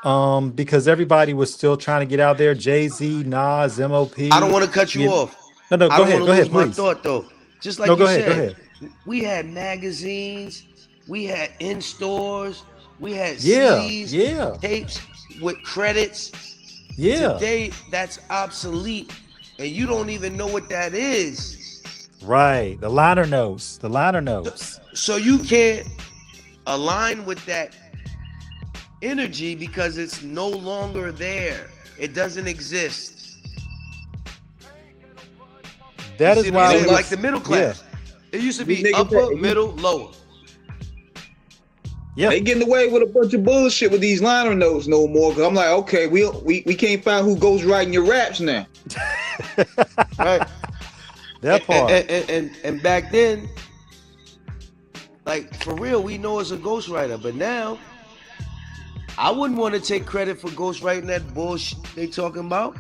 because everybody was still trying to get out there. Jay-Z, Nas, M.O.P. I don't want to cut you off. No, go ahead, please. My thought though. Just like you said, we had magazines, we had in stores, we had CDs, tapes with credits. Yeah. Today, that's obsolete, and you don't even know what that is. Right. The liner notes. So you can't align with that energy because it's no longer there. It doesn't exist. That is why it's like the middle class. Yeah. It used to be upper, middle, lower. Yeah, they getting away with a bunch of bullshit with these liner notes no more. Cause I'm like, okay, we can't find who goes writing your raps now. Right. That part. And back then, like for real, we know it's a ghostwriter. But now, I wouldn't want to take credit for ghostwriting that bullshit they talking about.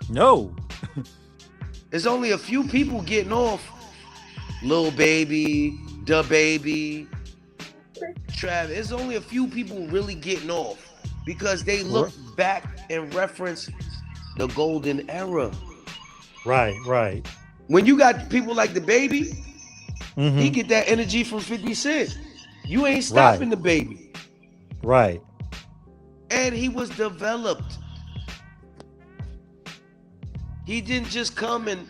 No. There's only a few people getting off. Lil Baby, Da Baby, Travis. There's only a few people really getting off because they look back and reference the golden era. Right. When you got people like the Baby, he get that energy from 50 Cent. You ain't stopping the Baby. Right. And he was developed. He didn't just come and,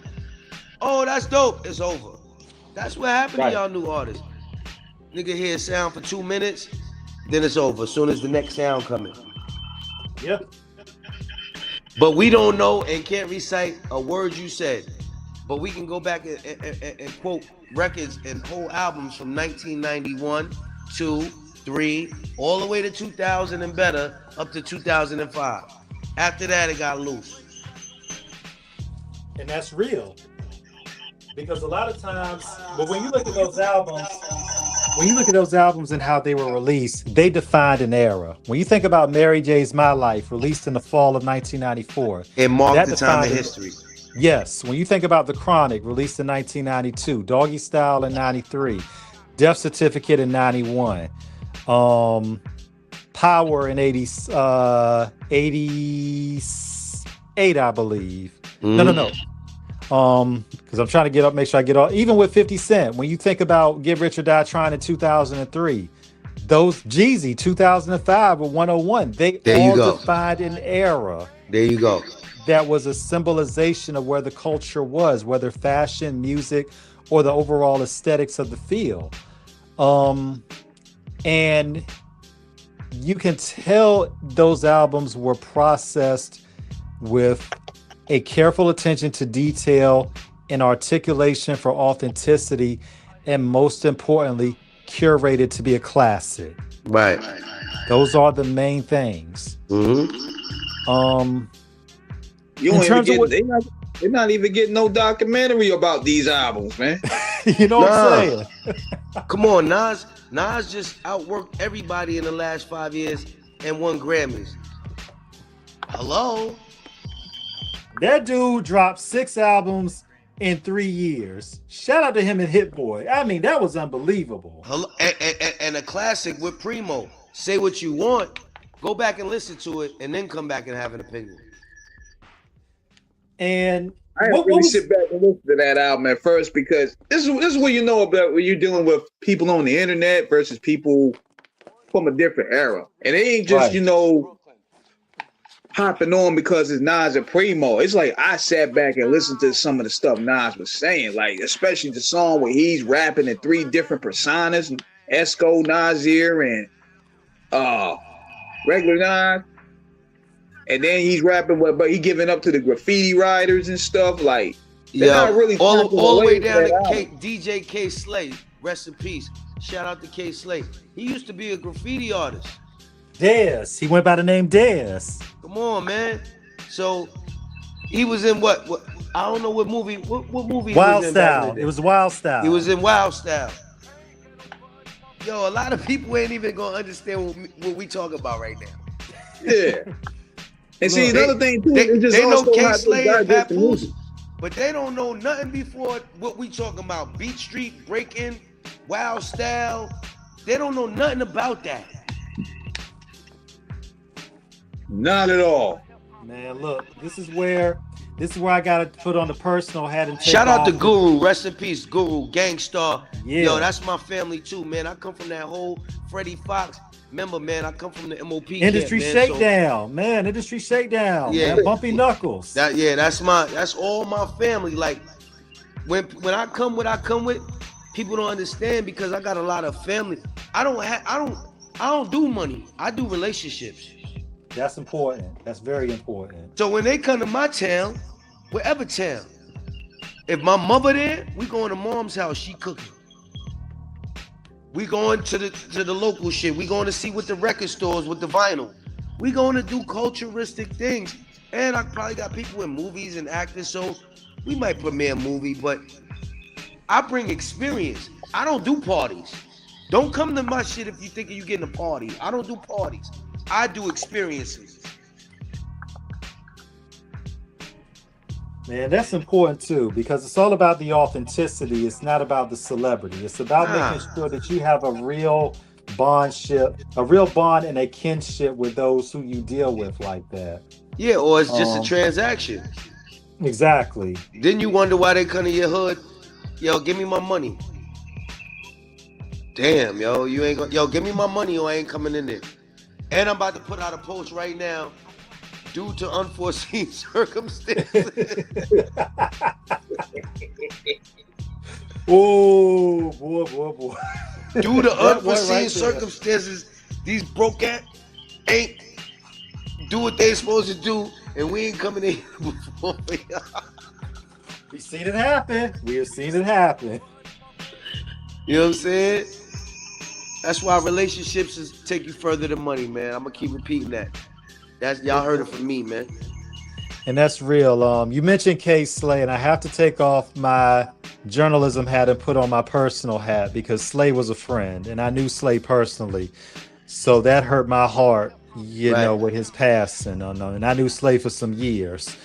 oh, that's dope, it's over. That's what happened to y'all new artists. Nigga hear a sound for 2 minutes, then it's over as soon as the next sound coming. Yeah. But we don't know and can't recite a word you said. But we can go back and quote records and whole albums from 1991, 2, 3, all the way to 2000 and better, up to 2005. After that, it got loose. And that's real. Because a lot of times, but when you look at those albums and how they were released, they defined an era. When you think about Mary J's My Life, released in the fall of 1994. It marked the time of history. Yes. When you think about The Chronic, released in 1992, Doggy Style in 93, Death Certificate in 91, Power in 88, I believe. No. Because I'm trying to make sure I get all, even with 50 Cent, when you think about Get Rich or Die Trying in 2003, Those Jeezy 2005 or 101, they There you all go. defined an era There you go. that was a symbolization of where the culture was, whether fashion, music, or the overall aesthetics of the field. And you can tell those albums were processed with a careful attention to detail and articulation for authenticity, and most importantly, curated to be a classic. Right. Those are the main things. Mm-hmm. You don't even get, they're not even getting no documentary about these albums, man. You know what I'm saying? Come on, Nas just outworked everybody in the last 5 years and won Grammys. Hello? That dude dropped 6 albums in 3 years. Shout out to him and Hit Boy. I mean, that was unbelievable. Hello? And a classic with Primo. Say what you want. Go back and listen to it, and then come back and have an opinion. And I didn't really sit back and listen to that album at first, because this is what you know about when you're dealing with people on the internet versus people from a different era. And it ain't just, you know, hopping on because it's Nas and Primo. It's like I sat back and listened to some of the stuff Nas was saying, like especially the song where he's rapping in 3 different personas, Esco, Nasir, and regular Nas. And then he's rapping, but he giving up to the graffiti writers and stuff. Like, they're not really all the way down to album. DJ K Slay. Rest in peace. Shout out to K Slay. He used to be a graffiti artist. Dez. He went by the name Dez. Come on, man. So he was in what I don't know what movie. What movie? Wild he was in Style. It was Wild Style. He was in Wild Style. Yo, a lot of people ain't even gonna understand what we talk about right now. Yeah. And see, another thing too, they know K Slay and Papoose, but they don't know nothing before what we talking about. Beat Street, Breaking, Wild Style. They don't know nothing about that. Not at all. Man, look, this is where I gotta put on the personal hat and take shout out off to Guru, rest in peace, Guru, Gangstar. Yeah. Yo, that's my family too, man. I come from that whole Freddie Fox. Remember, man, I come from the MOP Industry camp, man, Shakedown, man. Industry Shakedown. Yeah. Man. Bumpy Knuckles. That's all my family. Like when I come with, people don't understand because I got a lot of family. I don't do money. I do relationships. That's important. That's very important. So when they come to my town, wherever town, if my mother there, we going to mom's house, she cooking. We going to the local shit. We going to see what the record stores with the vinyl. We going to do culturistic things. And I probably got people in movies and actors, so we might premiere a movie, but I bring experience. I don't do parties. Don't come to my shit if you think you're getting a party. I don't do parties. I do experiences. Man, that's important too, because it's all about the authenticity. It's not about the celebrity. It's about making sure that you have a real bond and a kinship with those who you deal with like that. Yeah, or it's just a transaction. Exactly. Then you wonder why they come to your hood. Yo, give me my money. Damn, yo, you ain't gonna. Yo, give me my money or I ain't coming in there. And I'm about to put out a post right now. Due to unforeseen circumstances. Oh, boy. Due to unforeseen circumstances, these broke at ain't do what they supposed to do, and we ain't coming in before. We've seen it happen. We have seen it happen. You know what I'm saying? That's why relationships take you further than money, man. I'm gonna keep repeating that. That's y'all heard it from me, man. And that's real. You mentioned K Slay, and I have to take off my journalism hat and put on my personal hat because Slay was a friend, and I knew Slay personally, so that hurt my heart, you know, with his passing. And I knew Slay for some years.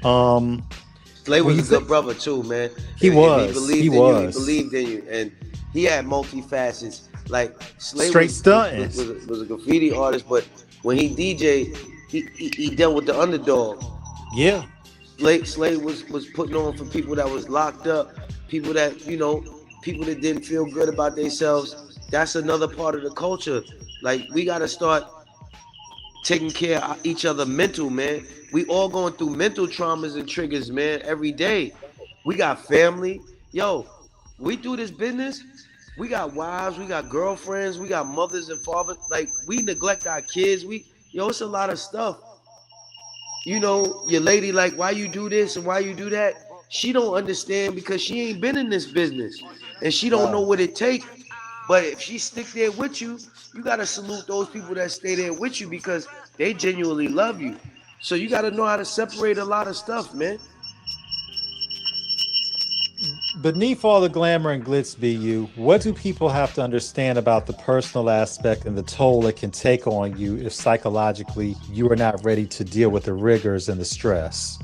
Slay was a good brother too, man. He was. He believed in you, and he had multi-facets. Like Slay was a graffiti artist, but when he DJ'd, he dealt with the underdog. Yeah. Slay was putting on for people that was locked up, people that, you know, people that didn't feel good about themselves. that's another part of the culture. Like, we gotta start taking care of each other mental, man. We all going through mental traumas and triggers, man, every day. We got family. Yo, we do this business. We got wives, we got girlfriends, we got mothers and fathers. Like, we neglect our kids. It's a lot of stuff. You know, your lady, like, why you do this and why you do that? She don't understand because she ain't been in this business and she don't know what it takes. But if she stick there with you, you gotta salute those people that stay there with you because they genuinely love you. So you gotta know how to separate a lot of stuff, man. Beneath all the glamour and glitz, BU, what do people have to understand about the personal aspect and the toll it can take on you if psychologically you are not ready to deal with the rigors and the stress?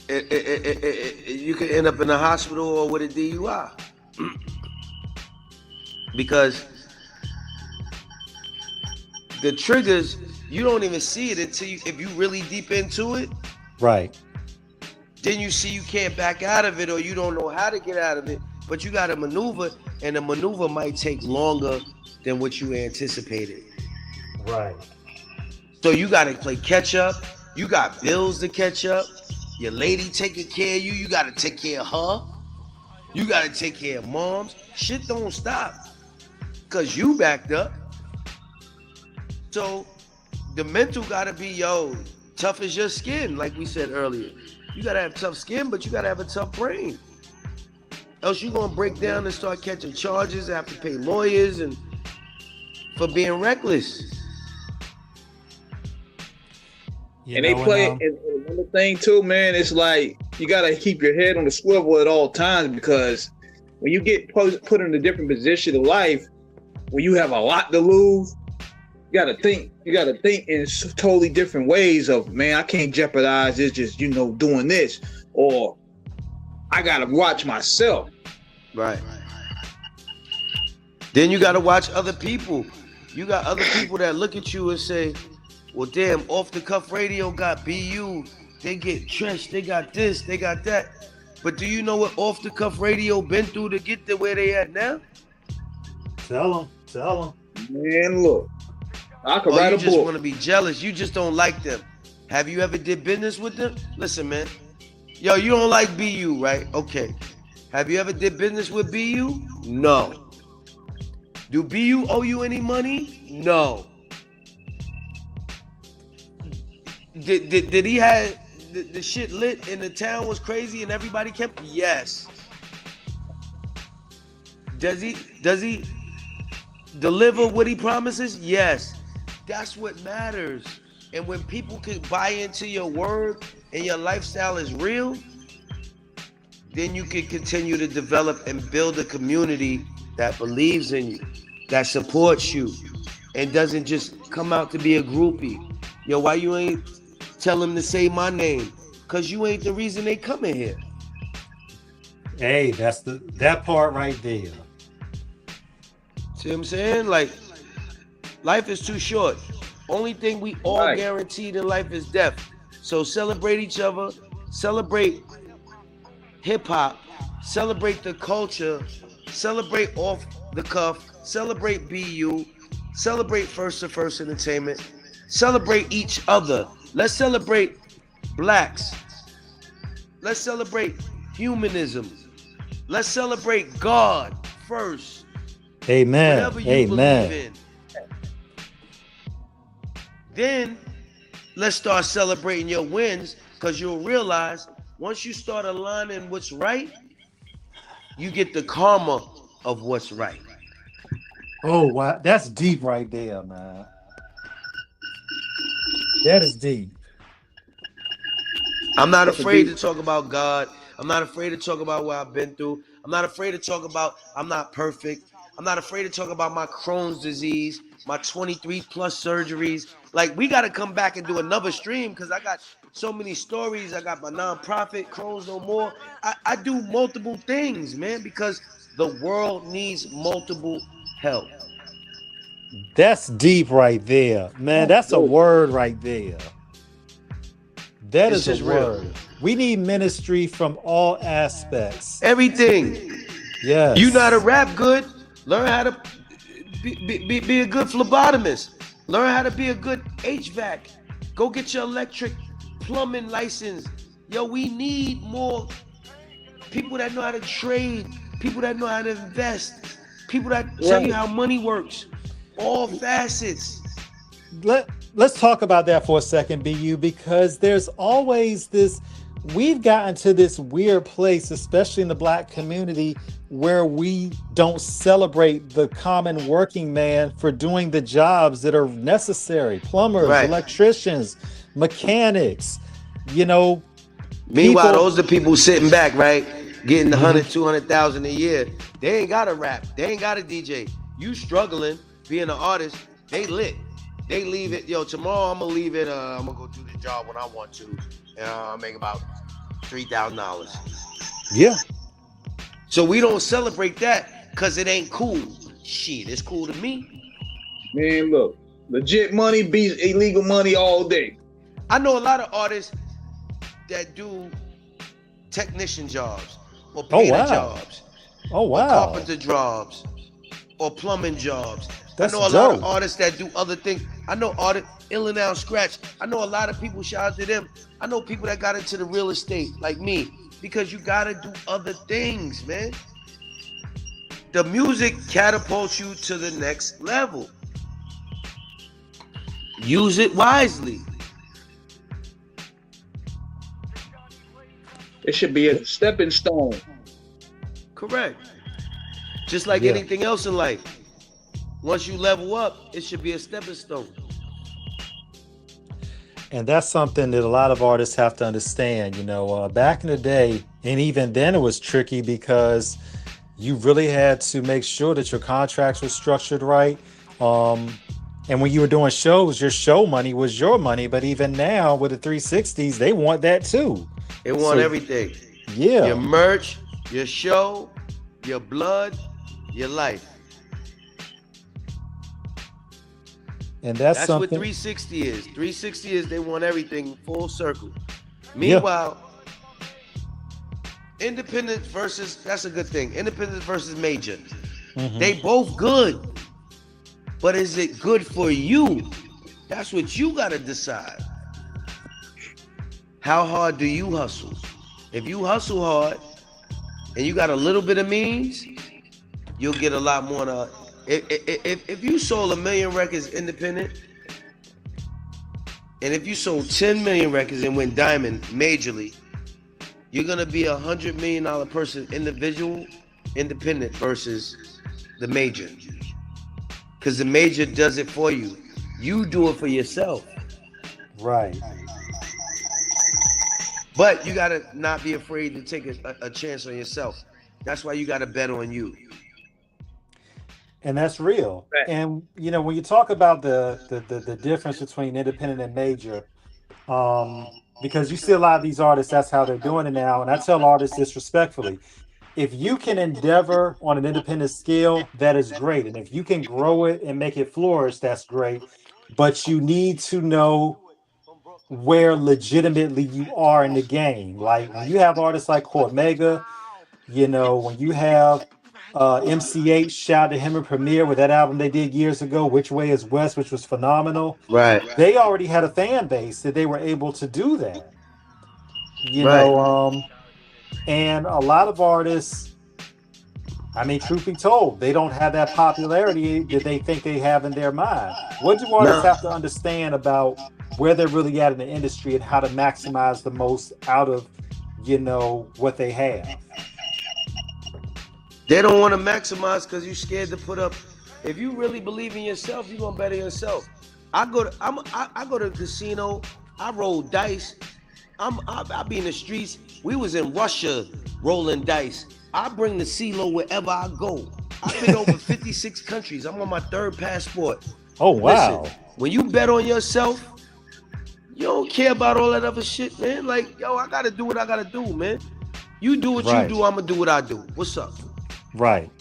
You could end up in the hospital or with a DUI. Because the triggers, you don't even see it until if you really deep into it. Right. Then you see you can't back out of it or you don't know how to get out of it, but you got to maneuver, and the maneuver might take longer than what you anticipated. Right. So you got to play catch up. You got bills to catch up. Your lady taking care of you. You got to take care of her. You got to take care of moms. Shit don't stop because you backed up. So the mental got to be, tough as your skin, like we said earlier. You gotta have tough skin, but you gotta have a tough brain. Else you're gonna break down and start catching charges, have to pay lawyers and for being reckless. And they play and another thing too, man, it's like you gotta keep your head on the swivel at all times, because when you get put in a different position of life, when you have a lot to lose, you gotta think in totally different ways of, man, I can't jeopardize this just, doing this, or I gotta watch myself. Right. Then you gotta watch other people. You got other people that look at you and say, well, damn, Off the Cuff Radio got BU, they get Tresh, they got this, they got that. But do you know what Off the Cuff Radio been through to get to where they at now? Tell them. Man, look. I could write a book. You just want to be jealous. You just don't like them. Have you ever did business with them? Listen, man. Yo, you don't like BU, right? Okay. Have you ever did business with BU? No. Do BU owe you any money? No. Did he have the shit lit and the town was crazy and everybody kept? Yes. Does he deliver what he promises? Yes. That's what matters. And when people can buy into your word and your lifestyle is real, then you can continue to develop and build a community that believes in you, that supports you, and doesn't just come out to be a groupie. Yo, why you ain't tell them to say my name? Because you ain't the reason they coming here. Hey, that's that part right there. See what I'm saying? Like, life is too short. Only thing we all guaranteed in life is death. So celebrate each other, celebrate hip hop, celebrate the culture, celebrate Off the Cuff, celebrate BU, celebrate First to First Entertainment, celebrate each other. Let's celebrate blacks. Let's celebrate humanism. Let's celebrate God first. Amen. Whatever you Amen. believe in. Then let's start celebrating your wins, because you'll realize once you start aligning what's right, you get the karma of what's right. Oh, wow. That's deep right there, man. That is deep. I'm not afraid to talk about God. I'm not afraid to talk about what I've been through. I'm not afraid to talk about I'm not perfect. I'm not afraid to talk about my Crohn's disease, my 23 plus surgeries. Like, we got to come back and do another stream, because I got so many stories. I got my nonprofit, Crohn's No More. I do multiple things, man, because the world needs multiple help. That's deep right there, man. That's a word right there. That is a word. Real. We need ministry from all aspects. Everything. Yes. You know how to rap good? Learn how to Be a good phlebotomist. Learn how to be a good HVAC. Go get your electric plumbing license. Yo, we need more people that know how to trade, people that know how to invest, people that tell you how money works. All facets. Let's talk about that for a second, BU, because there's always this, we've gotten to this weird place, especially in the Black community, where we don't celebrate the common working man for doing the jobs that are necessary. Plumbers, electricians, mechanics, Meanwhile, those are the people sitting back, right? Getting 100, 200,000 a year. They ain't got to rap. They ain't got to DJ. You struggling, being an artist, they lit. They leave it. Yo, tomorrow I'm going to leave it. I'm going to go do the job when I want to. And I'll make about $3,000. Yeah. So we don't celebrate that because it ain't cool. Shit, it's cool to me. Man, look, legit money beats illegal money all day. I know a lot of artists that do technician jobs or painter jobs. Oh, wow. Or carpenter jobs or plumbing jobs. That's I know a dope. lot of artists that do other things. I know artists, Ill and Out Scratch. I know a lot of people, shout out to them. I know people that got into the real estate like me, because you gotta do other things, man. The music catapults you to the next level. Use it wisely. It should be a stepping stone. Correct. Just like anything else in life. Once you level up, it should be a stepping stone. And that's something that a lot of artists have to understand. Back in the day, and even then it was tricky because you really had to make sure that your contracts were structured right. And when you were doing shows, your show money was your money. But even now with the 360s, they want that too. They want everything. Yeah. Your merch, your show, your blood, your life. And that's something. What 360 is. 360 is they want everything full circle. Meanwhile, independent versus, that's a good thing. Independent versus major. They both good. But is it good for you? That's what you got to decide. How hard do you hustle? If you hustle hard and you got a little bit of means, you'll get a lot more. If you sold 1 million records independent, and if you sold 10 million records and went diamond majorly, you're gonna be $100 million person individual, independent versus the major. Because the major does it for you. You do it for yourself. Right. But you gotta not be afraid to take a chance on yourself. That's why you gotta bet on you. And that's real. Right. And when you talk about the difference between independent and major, because you see a lot of these artists, that's how they're doing it now. And I tell artists this respectfully. If you can endeavor on an independent scale, that is great. And if you can grow it and make it flourish, that's great. But you need to know where legitimately you are in the game. Like when you have artists like Cormega, when you have MC8, shout to him and Premier with that album they did years ago, Which Way Is West, which was phenomenal. Right. They already had a fan base that they were able to do that. And a lot of artists, truth be told, they don't have that popularity that they think they have in their mind. What do artists have to understand about where they're really at in the industry and how to maximize the most out of, what they have? They don't want to maximize because you're scared to put up. If you really believe in yourself, you're gonna bet on yourself. I go to the casino. I roll dice. I be in the streets. We was in Russia rolling dice. I bring the CeeLo wherever I go. I've been over 56 countries. I'm on my 3rd passport. Oh wow! Listen, when you bet on yourself, you don't care about all that other shit, man. Like, yo, I gotta do what I gotta do, man. You do what you do. I'm gonna do what I do. What's up? Right.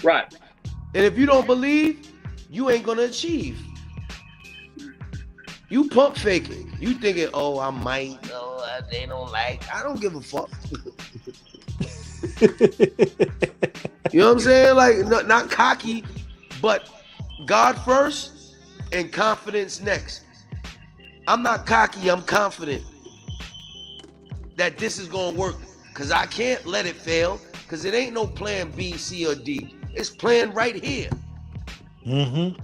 And if you don't believe, you ain't gonna achieve. You pump faking. You thinking, oh, I might. Oh, they don't like. I don't give a fuck. You know what I'm saying? Like, not cocky, but God first and confidence next. I'm not cocky, I'm confident that this is gonna work, because I can't let it fail, because it ain't no plan B, C, or D. It's plan right here. Mm-hmm.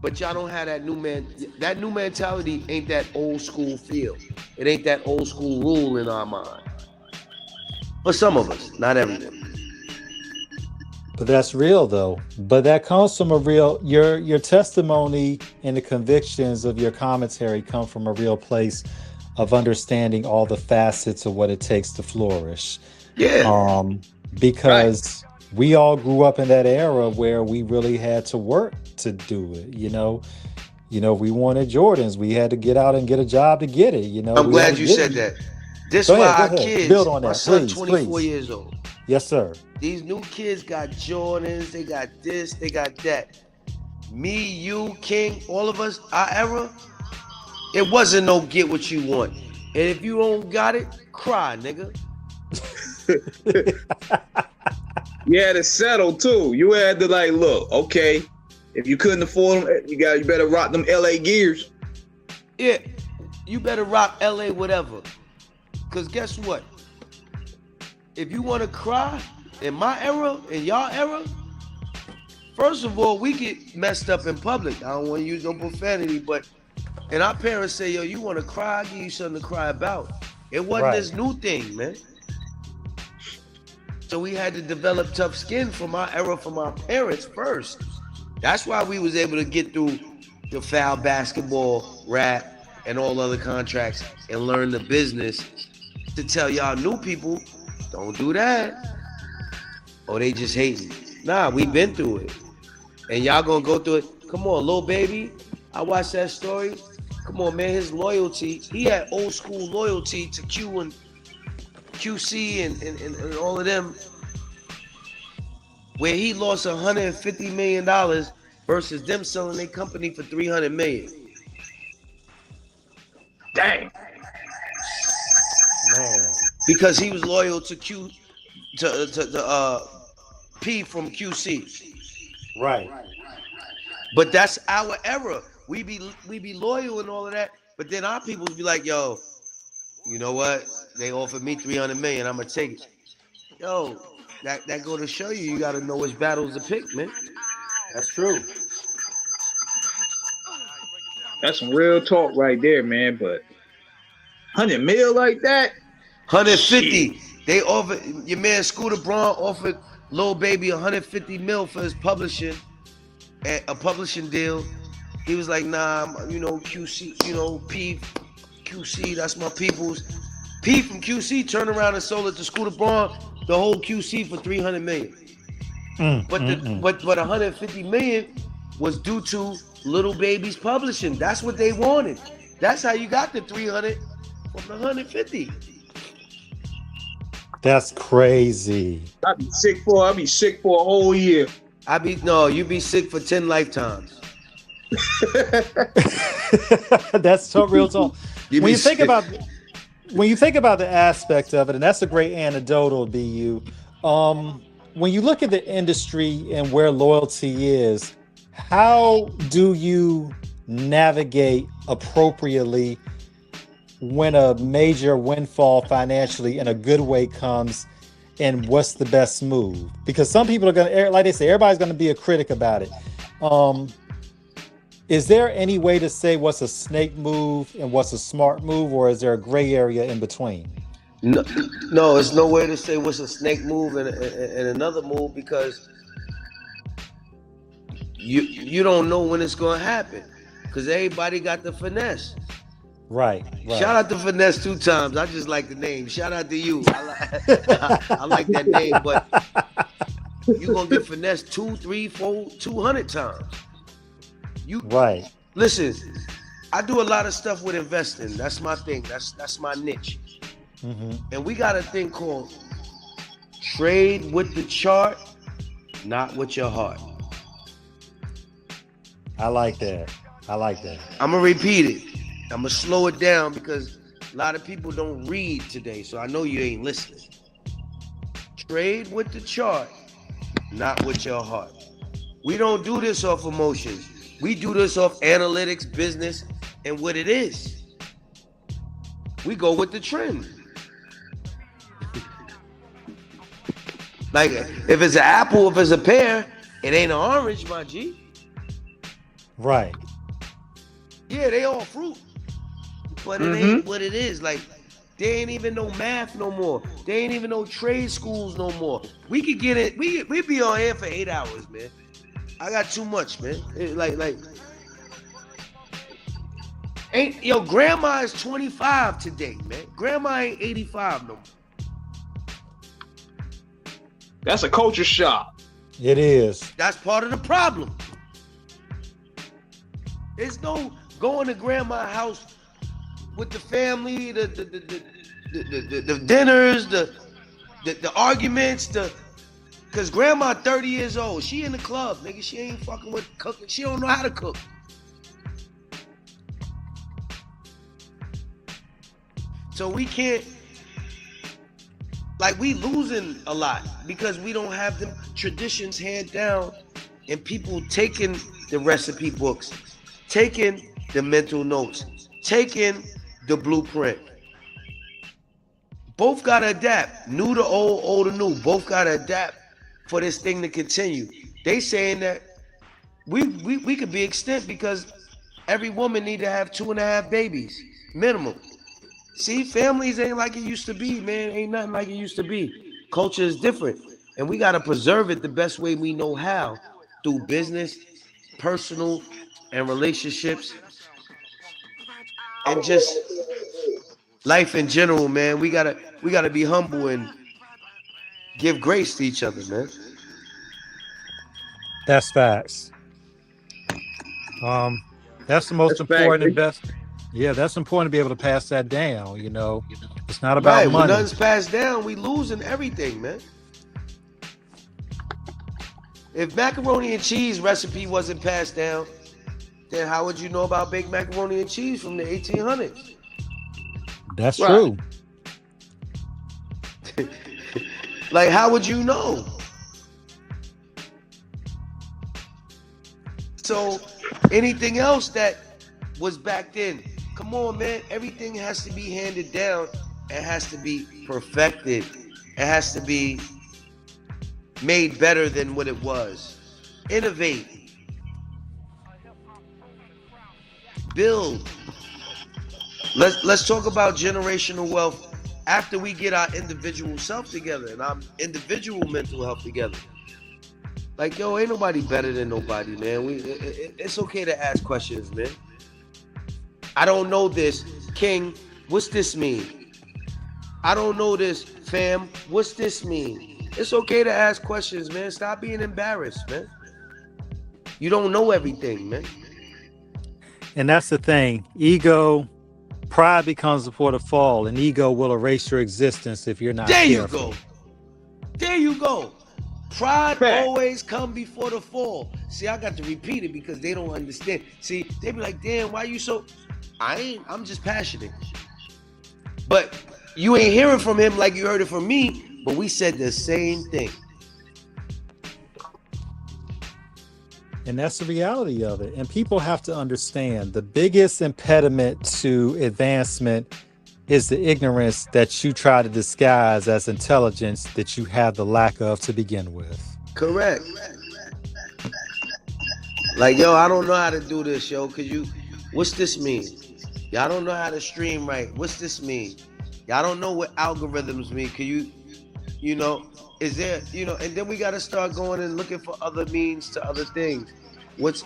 But y'all don't have that that new mentality ain't that old school feel. It ain't that old school rule in our mind. For some of us, not everyone. But that's real though. But that comes from a real, your testimony and the convictions of your commentary come from a real place of understanding all the facets of what it takes to flourish. Yeah. Because we all grew up in that era where we really had to work to do it. You know, we wanted Jordans. We had to get out and get a job to get it. You know, I'm glad you said that. This go why ahead, our kids, build on that, my son, please, 24 years old. Yes, sir. These new kids got Jordans, they got this, they got that. Me, you, King, all of us, our era, it wasn't no get what you want. And if you don't got it, cry, nigga. You had to settle too. You had to like, look, okay, if you couldn't afford them, you better rock them LA gears. Yeah, you better rock LA whatever. Cause guess what? If you want to cry in my era, in y'all era, first of all, we get messed up in public. I don't want to use no profanity, but and our parents say, yo, you want to cry? I'll give you something to cry about. It wasn't this new thing, man. So we had to develop tough skin from our era, from our parents first. That's why we was able to get through the foul basketball, rap, and all other contracts and learn the business to tell y'all new people, don't do that. Or they just hating. Nah, we been through it. And y'all gonna go through it. Come on, Lil Baby. I watched that story. Come on, man, his loyalty. He had old school loyalty to Q and QC and all of them, where he lost $150 million versus them selling their company for $300 million. Dang. Man. Because he was loyal to P from QC. Right. But that's our era. We be loyal and all of that. But then our people be like, yo, you know what? They offered me $300 million. I'm gonna take it. Yo, that go to show you gotta know which battles to pick, man. That's true. That's some real talk right there, man. But 100 mil like that? 150. Shit. They offered, your man Scooter Braun offered Lil Baby 150 mil for his publishing, a publishing deal. He was like, nah, QC, P, QC, that's my people's. P from QC turned around and sold it to Scooter Braun, the whole QC for $300 million. But 150 million was due to Lil Baby's publishing. That's what they wanted. That's how you got the 300 from the 150. That's crazy. I'd be sick for a whole year. You be sick for 10 lifetimes. That's so real talk. When you think about the aspect of it, and that's a great anecdotal, BU. When you look at the industry and where loyalty is, how do you navigate appropriately when a major windfall financially in a good way comes, and what's the best move? Because some people are going to, like they say, everybody's going to be a critic about it. Is there any way to say what's a snake move and what's a smart move, or is there a gray area in between? No, there's no way to say what's a snake move and another move, because you don't know when it's going to happen, because everybody got the finesse. Right. Shout out to Finesse 2 times. I just like the name. Shout out to you. I like that name, but you're going to get Finesse 2, 3, 4, 200 times. Right. Listen, I do a lot of stuff with investing. That's my thing. That's my niche. Mm-hmm. And we got a thing called trade with the chart, not with your heart. I like that. I'm going to repeat it. I'm going to slow it down because a lot of people don't read today, so I know you ain't listening. Trade with the chart, not with your heart. We don't do this off emotions. We do this off analytics, business, and what it is. We go with the trend. Like, if it's an apple, if it's a pear, it ain't an orange, my G. Right. Yeah, they all fruit. But it ain't what it is. Like, they ain't even no math no more. They ain't even no trade schools no more. We could get it. We be on here for 8 hours, man. I got too much, man. Grandma is 25 today, man. Grandma ain't 85 no more. That's a culture shock. It is. That's part of the problem. There's no going to grandma's house with the family, the dinners, the arguments, cause grandma 30 years old. She in the club, nigga. She ain't fucking with cooking. She don't know how to cook. So we can't, like, we losing a lot because we don't have the traditions hand down and people taking the recipe books, taking the mental notes, taking the blueprint. Both gotta adapt. New to old, old to new. Both gotta adapt for this thing to continue. They saying that we could be extinct because every woman need to have 2.5 babies minimum. See, families ain't like it used to be, man. Ain't nothing like it used to be. Culture is different, and we gotta preserve it the best way we know how, through business, personal, and relationships, and just life in general, man. We gotta be humble and give grace to each other, man. That's facts. That's the most important and best. Yeah, that's important to be able to pass that down. You know, it's not about money. When nothing's passed down, we losing everything, man. If macaroni and cheese recipe wasn't passed down, then how would you know about baked macaroni and cheese from the 1800s? That's true. Like, how would you know? So anything else that was back then, come on, man. Everything has to be handed down. It has to be perfected. It has to be made better than what it was. Innovate. Build. Let's talk about generational wealth after we get our individual self together and our individual mental health together. Like, yo, ain't nobody better than nobody, man. It's okay to ask questions, man. I don't know this, King. What's this mean? I don't know this, fam. What's this mean? It's okay to ask questions, man. Stop being embarrassed, man. You don't know everything, man. And that's the thing. Pride becomes before the fall, and ego will erase your existence if you're not careful. There you go. Pride always come before the fall. See, I got to repeat it because they don't understand. See, they be like, damn, why you so... I'm just passionate. But you ain't hearing from him like you heard it from me, but we said the same thing. And that's the reality of it. And people have to understand the biggest impediment to advancement is the ignorance that you try to disguise as intelligence that you have the lack of to begin with. Correct. Like, yo, I don't know how to do this, yo. What's this mean? Y'all don't know how to stream right. What's this mean? Y'all don't know what algorithms mean. Is there, and then we got to start going and looking for other means to other things. What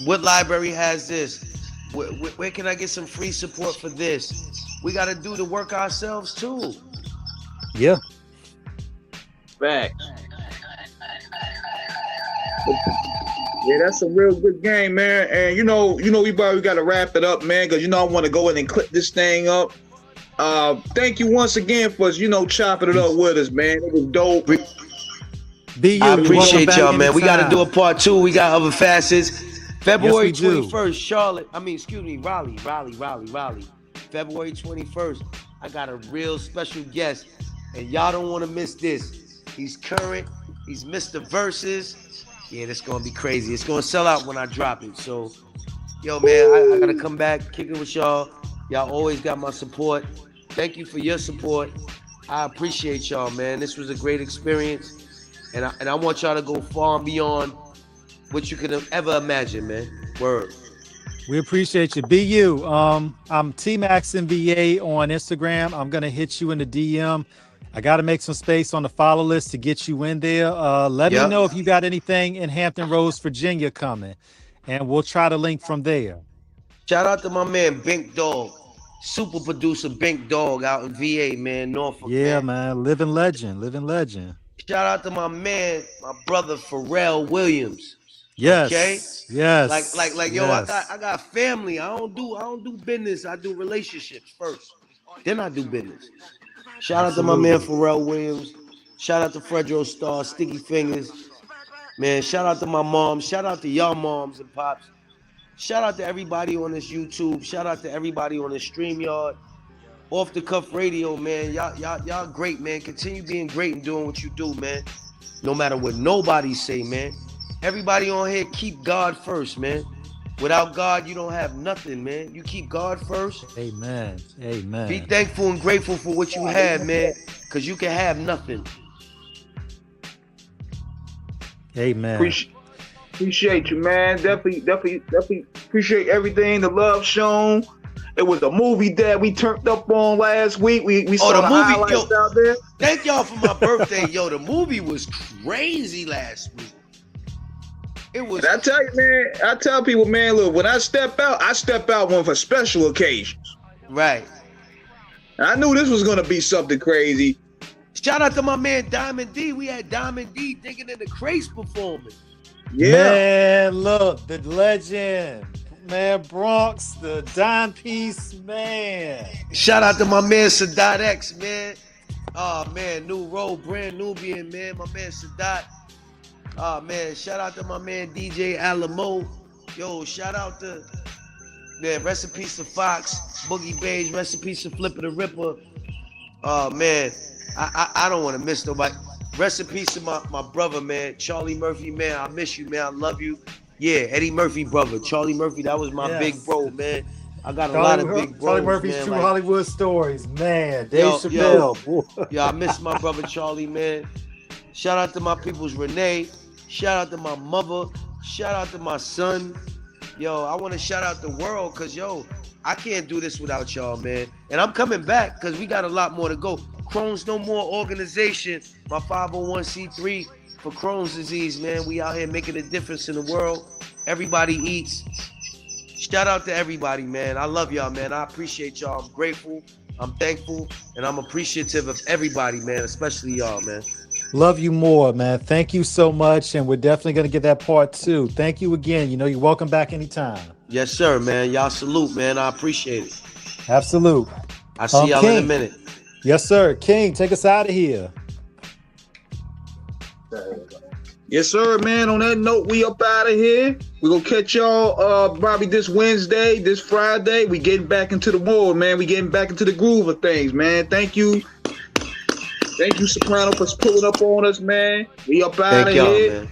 library has this? Where can I get some free support for this? We got to do the work ourselves too. Yeah. Facts. Yeah, that's a real good game, man. And we probably got to wrap it up, man, because I want to go in and clip this thing up. Thank you once again for chopping it up with us, man. It was dope. I appreciate y'all, man. We got to do a part 2. We got other facets. February 21st, Raleigh. February 21st, I got a real special guest, and y'all don't want to miss this. He's current, He's Mr. Versus. Yeah, this gonna be crazy. It's gonna sell out when I drop it. So, yo, man, I gotta come back, kick it with y'all. Y'all always got my support. Thank you for your support. I appreciate y'all, man. This was a great experience. And I want y'all to go far and beyond what you could have ever imagined, man. Word. We appreciate you. Be you. I'm T-Max-NBA on Instagram. I'm going to hit you in the DM. I got to make some space on the follow list to get you in there. Let me know if you got anything in Hampton Roads, Virginia coming, and we'll try to link from there. Shout out to my man, Bink Dog. Super producer Bink Dog out in VA, man, Norfolk. Yeah, man. Living legend. Living legend. Shout out to my man, my brother Pharrell Williams. Yes. Okay. Yes. Like, yo, I got family. I don't do business. I do relationships first. Then I do business. Shout out to my man Pharrell Williams. Shout out to Fredro Starr, Sticky Fingers. Man, shout out to my mom. Shout out to y'all moms and pops. Shout out to everybody on this YouTube. Shout out to everybody on this StreamYard. Off the Cuff Radio, man. Y'all great, man. Continue being great and doing what you do, man. No matter what nobody say, man. Everybody on here, keep God first, man. Without God, you don't have nothing, man. You keep God first. Amen. Amen. Be thankful and grateful for what you have, man, because you can have nothing. Amen. Appreciate you, man. Definitely appreciate everything, the love shown. It was a movie that we turned up on last week. We saw the highlights out there. Thank y'all for my birthday, yo. The movie was crazy last week. It was. And I tell you, man. I tell people, man, look, when I step out one for special occasions. Right. And I knew this was gonna be something crazy. Shout out to my man Diamond D. We had Diamond D digging in the crates performing. Yeah. Man, look, the legend. Man, Bronx, the dime piece, man. Shout out to my man Sadat X, man. Oh, man, new role, brand Nubian, man. My man Sadat. Oh, man, shout out to my man DJ Alamo. Yo, shout out to, man, rest in peace to Fox, Boogie Beige, rest in peace to Flipper the Ripper. Oh, man, I don't want to miss nobody. Rest in peace to my brother, man, Charlie Murphy, man. I miss you, man. I love you. Yeah, Eddie Murphy, brother. Charlie Murphy, that was my big bro, man. I got a lot of big bros, Charlie Murphy's man, True like, Hollywood Stories, man. Dave Chappelle. Yo, I miss my brother Charlie, man. Shout out to my peoples, Renee. Shout out to my mother. Shout out to my son. Yo, I want to shout out the world because, yo, I can't do this without y'all, man. And I'm coming back because we got a lot more to go. Crohn's No More organization, my 501c3 for Crohn's disease, man. We out here making a difference in the world. Everybody eats. Shout out to everybody, man. I love y'all, man. I appreciate y'all. I'm grateful. I'm thankful. And I'm appreciative of everybody, man, especially y'all, man. Love you more, man. Thank you so much. And we're definitely going to get that part two. Thank you again. You know, you're welcome back anytime. Yes, sir, man. Y'all salute, man. I appreciate it. Absolute. I see y'all in a minute. Yes, sir. King, take us out of here. Yes, sir, man. On that note, we up out of here. We're going to catch y'all probably this Wednesday, this Friday. We getting back into the mode, man. We getting back into the groove of things, man. Thank you. Thank you, Saprano, for pulling up on us, man. We up out of here. Man.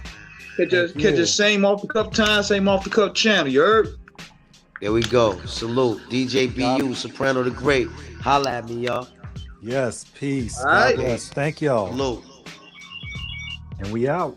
Catch us same off the cup time, same off the cup channel. You heard? There we go. Salute. DJ BU, Saprano the Great. Holla at me, y'all. Yes, peace. All right. God bless. Thank y'all. Salute. And we out.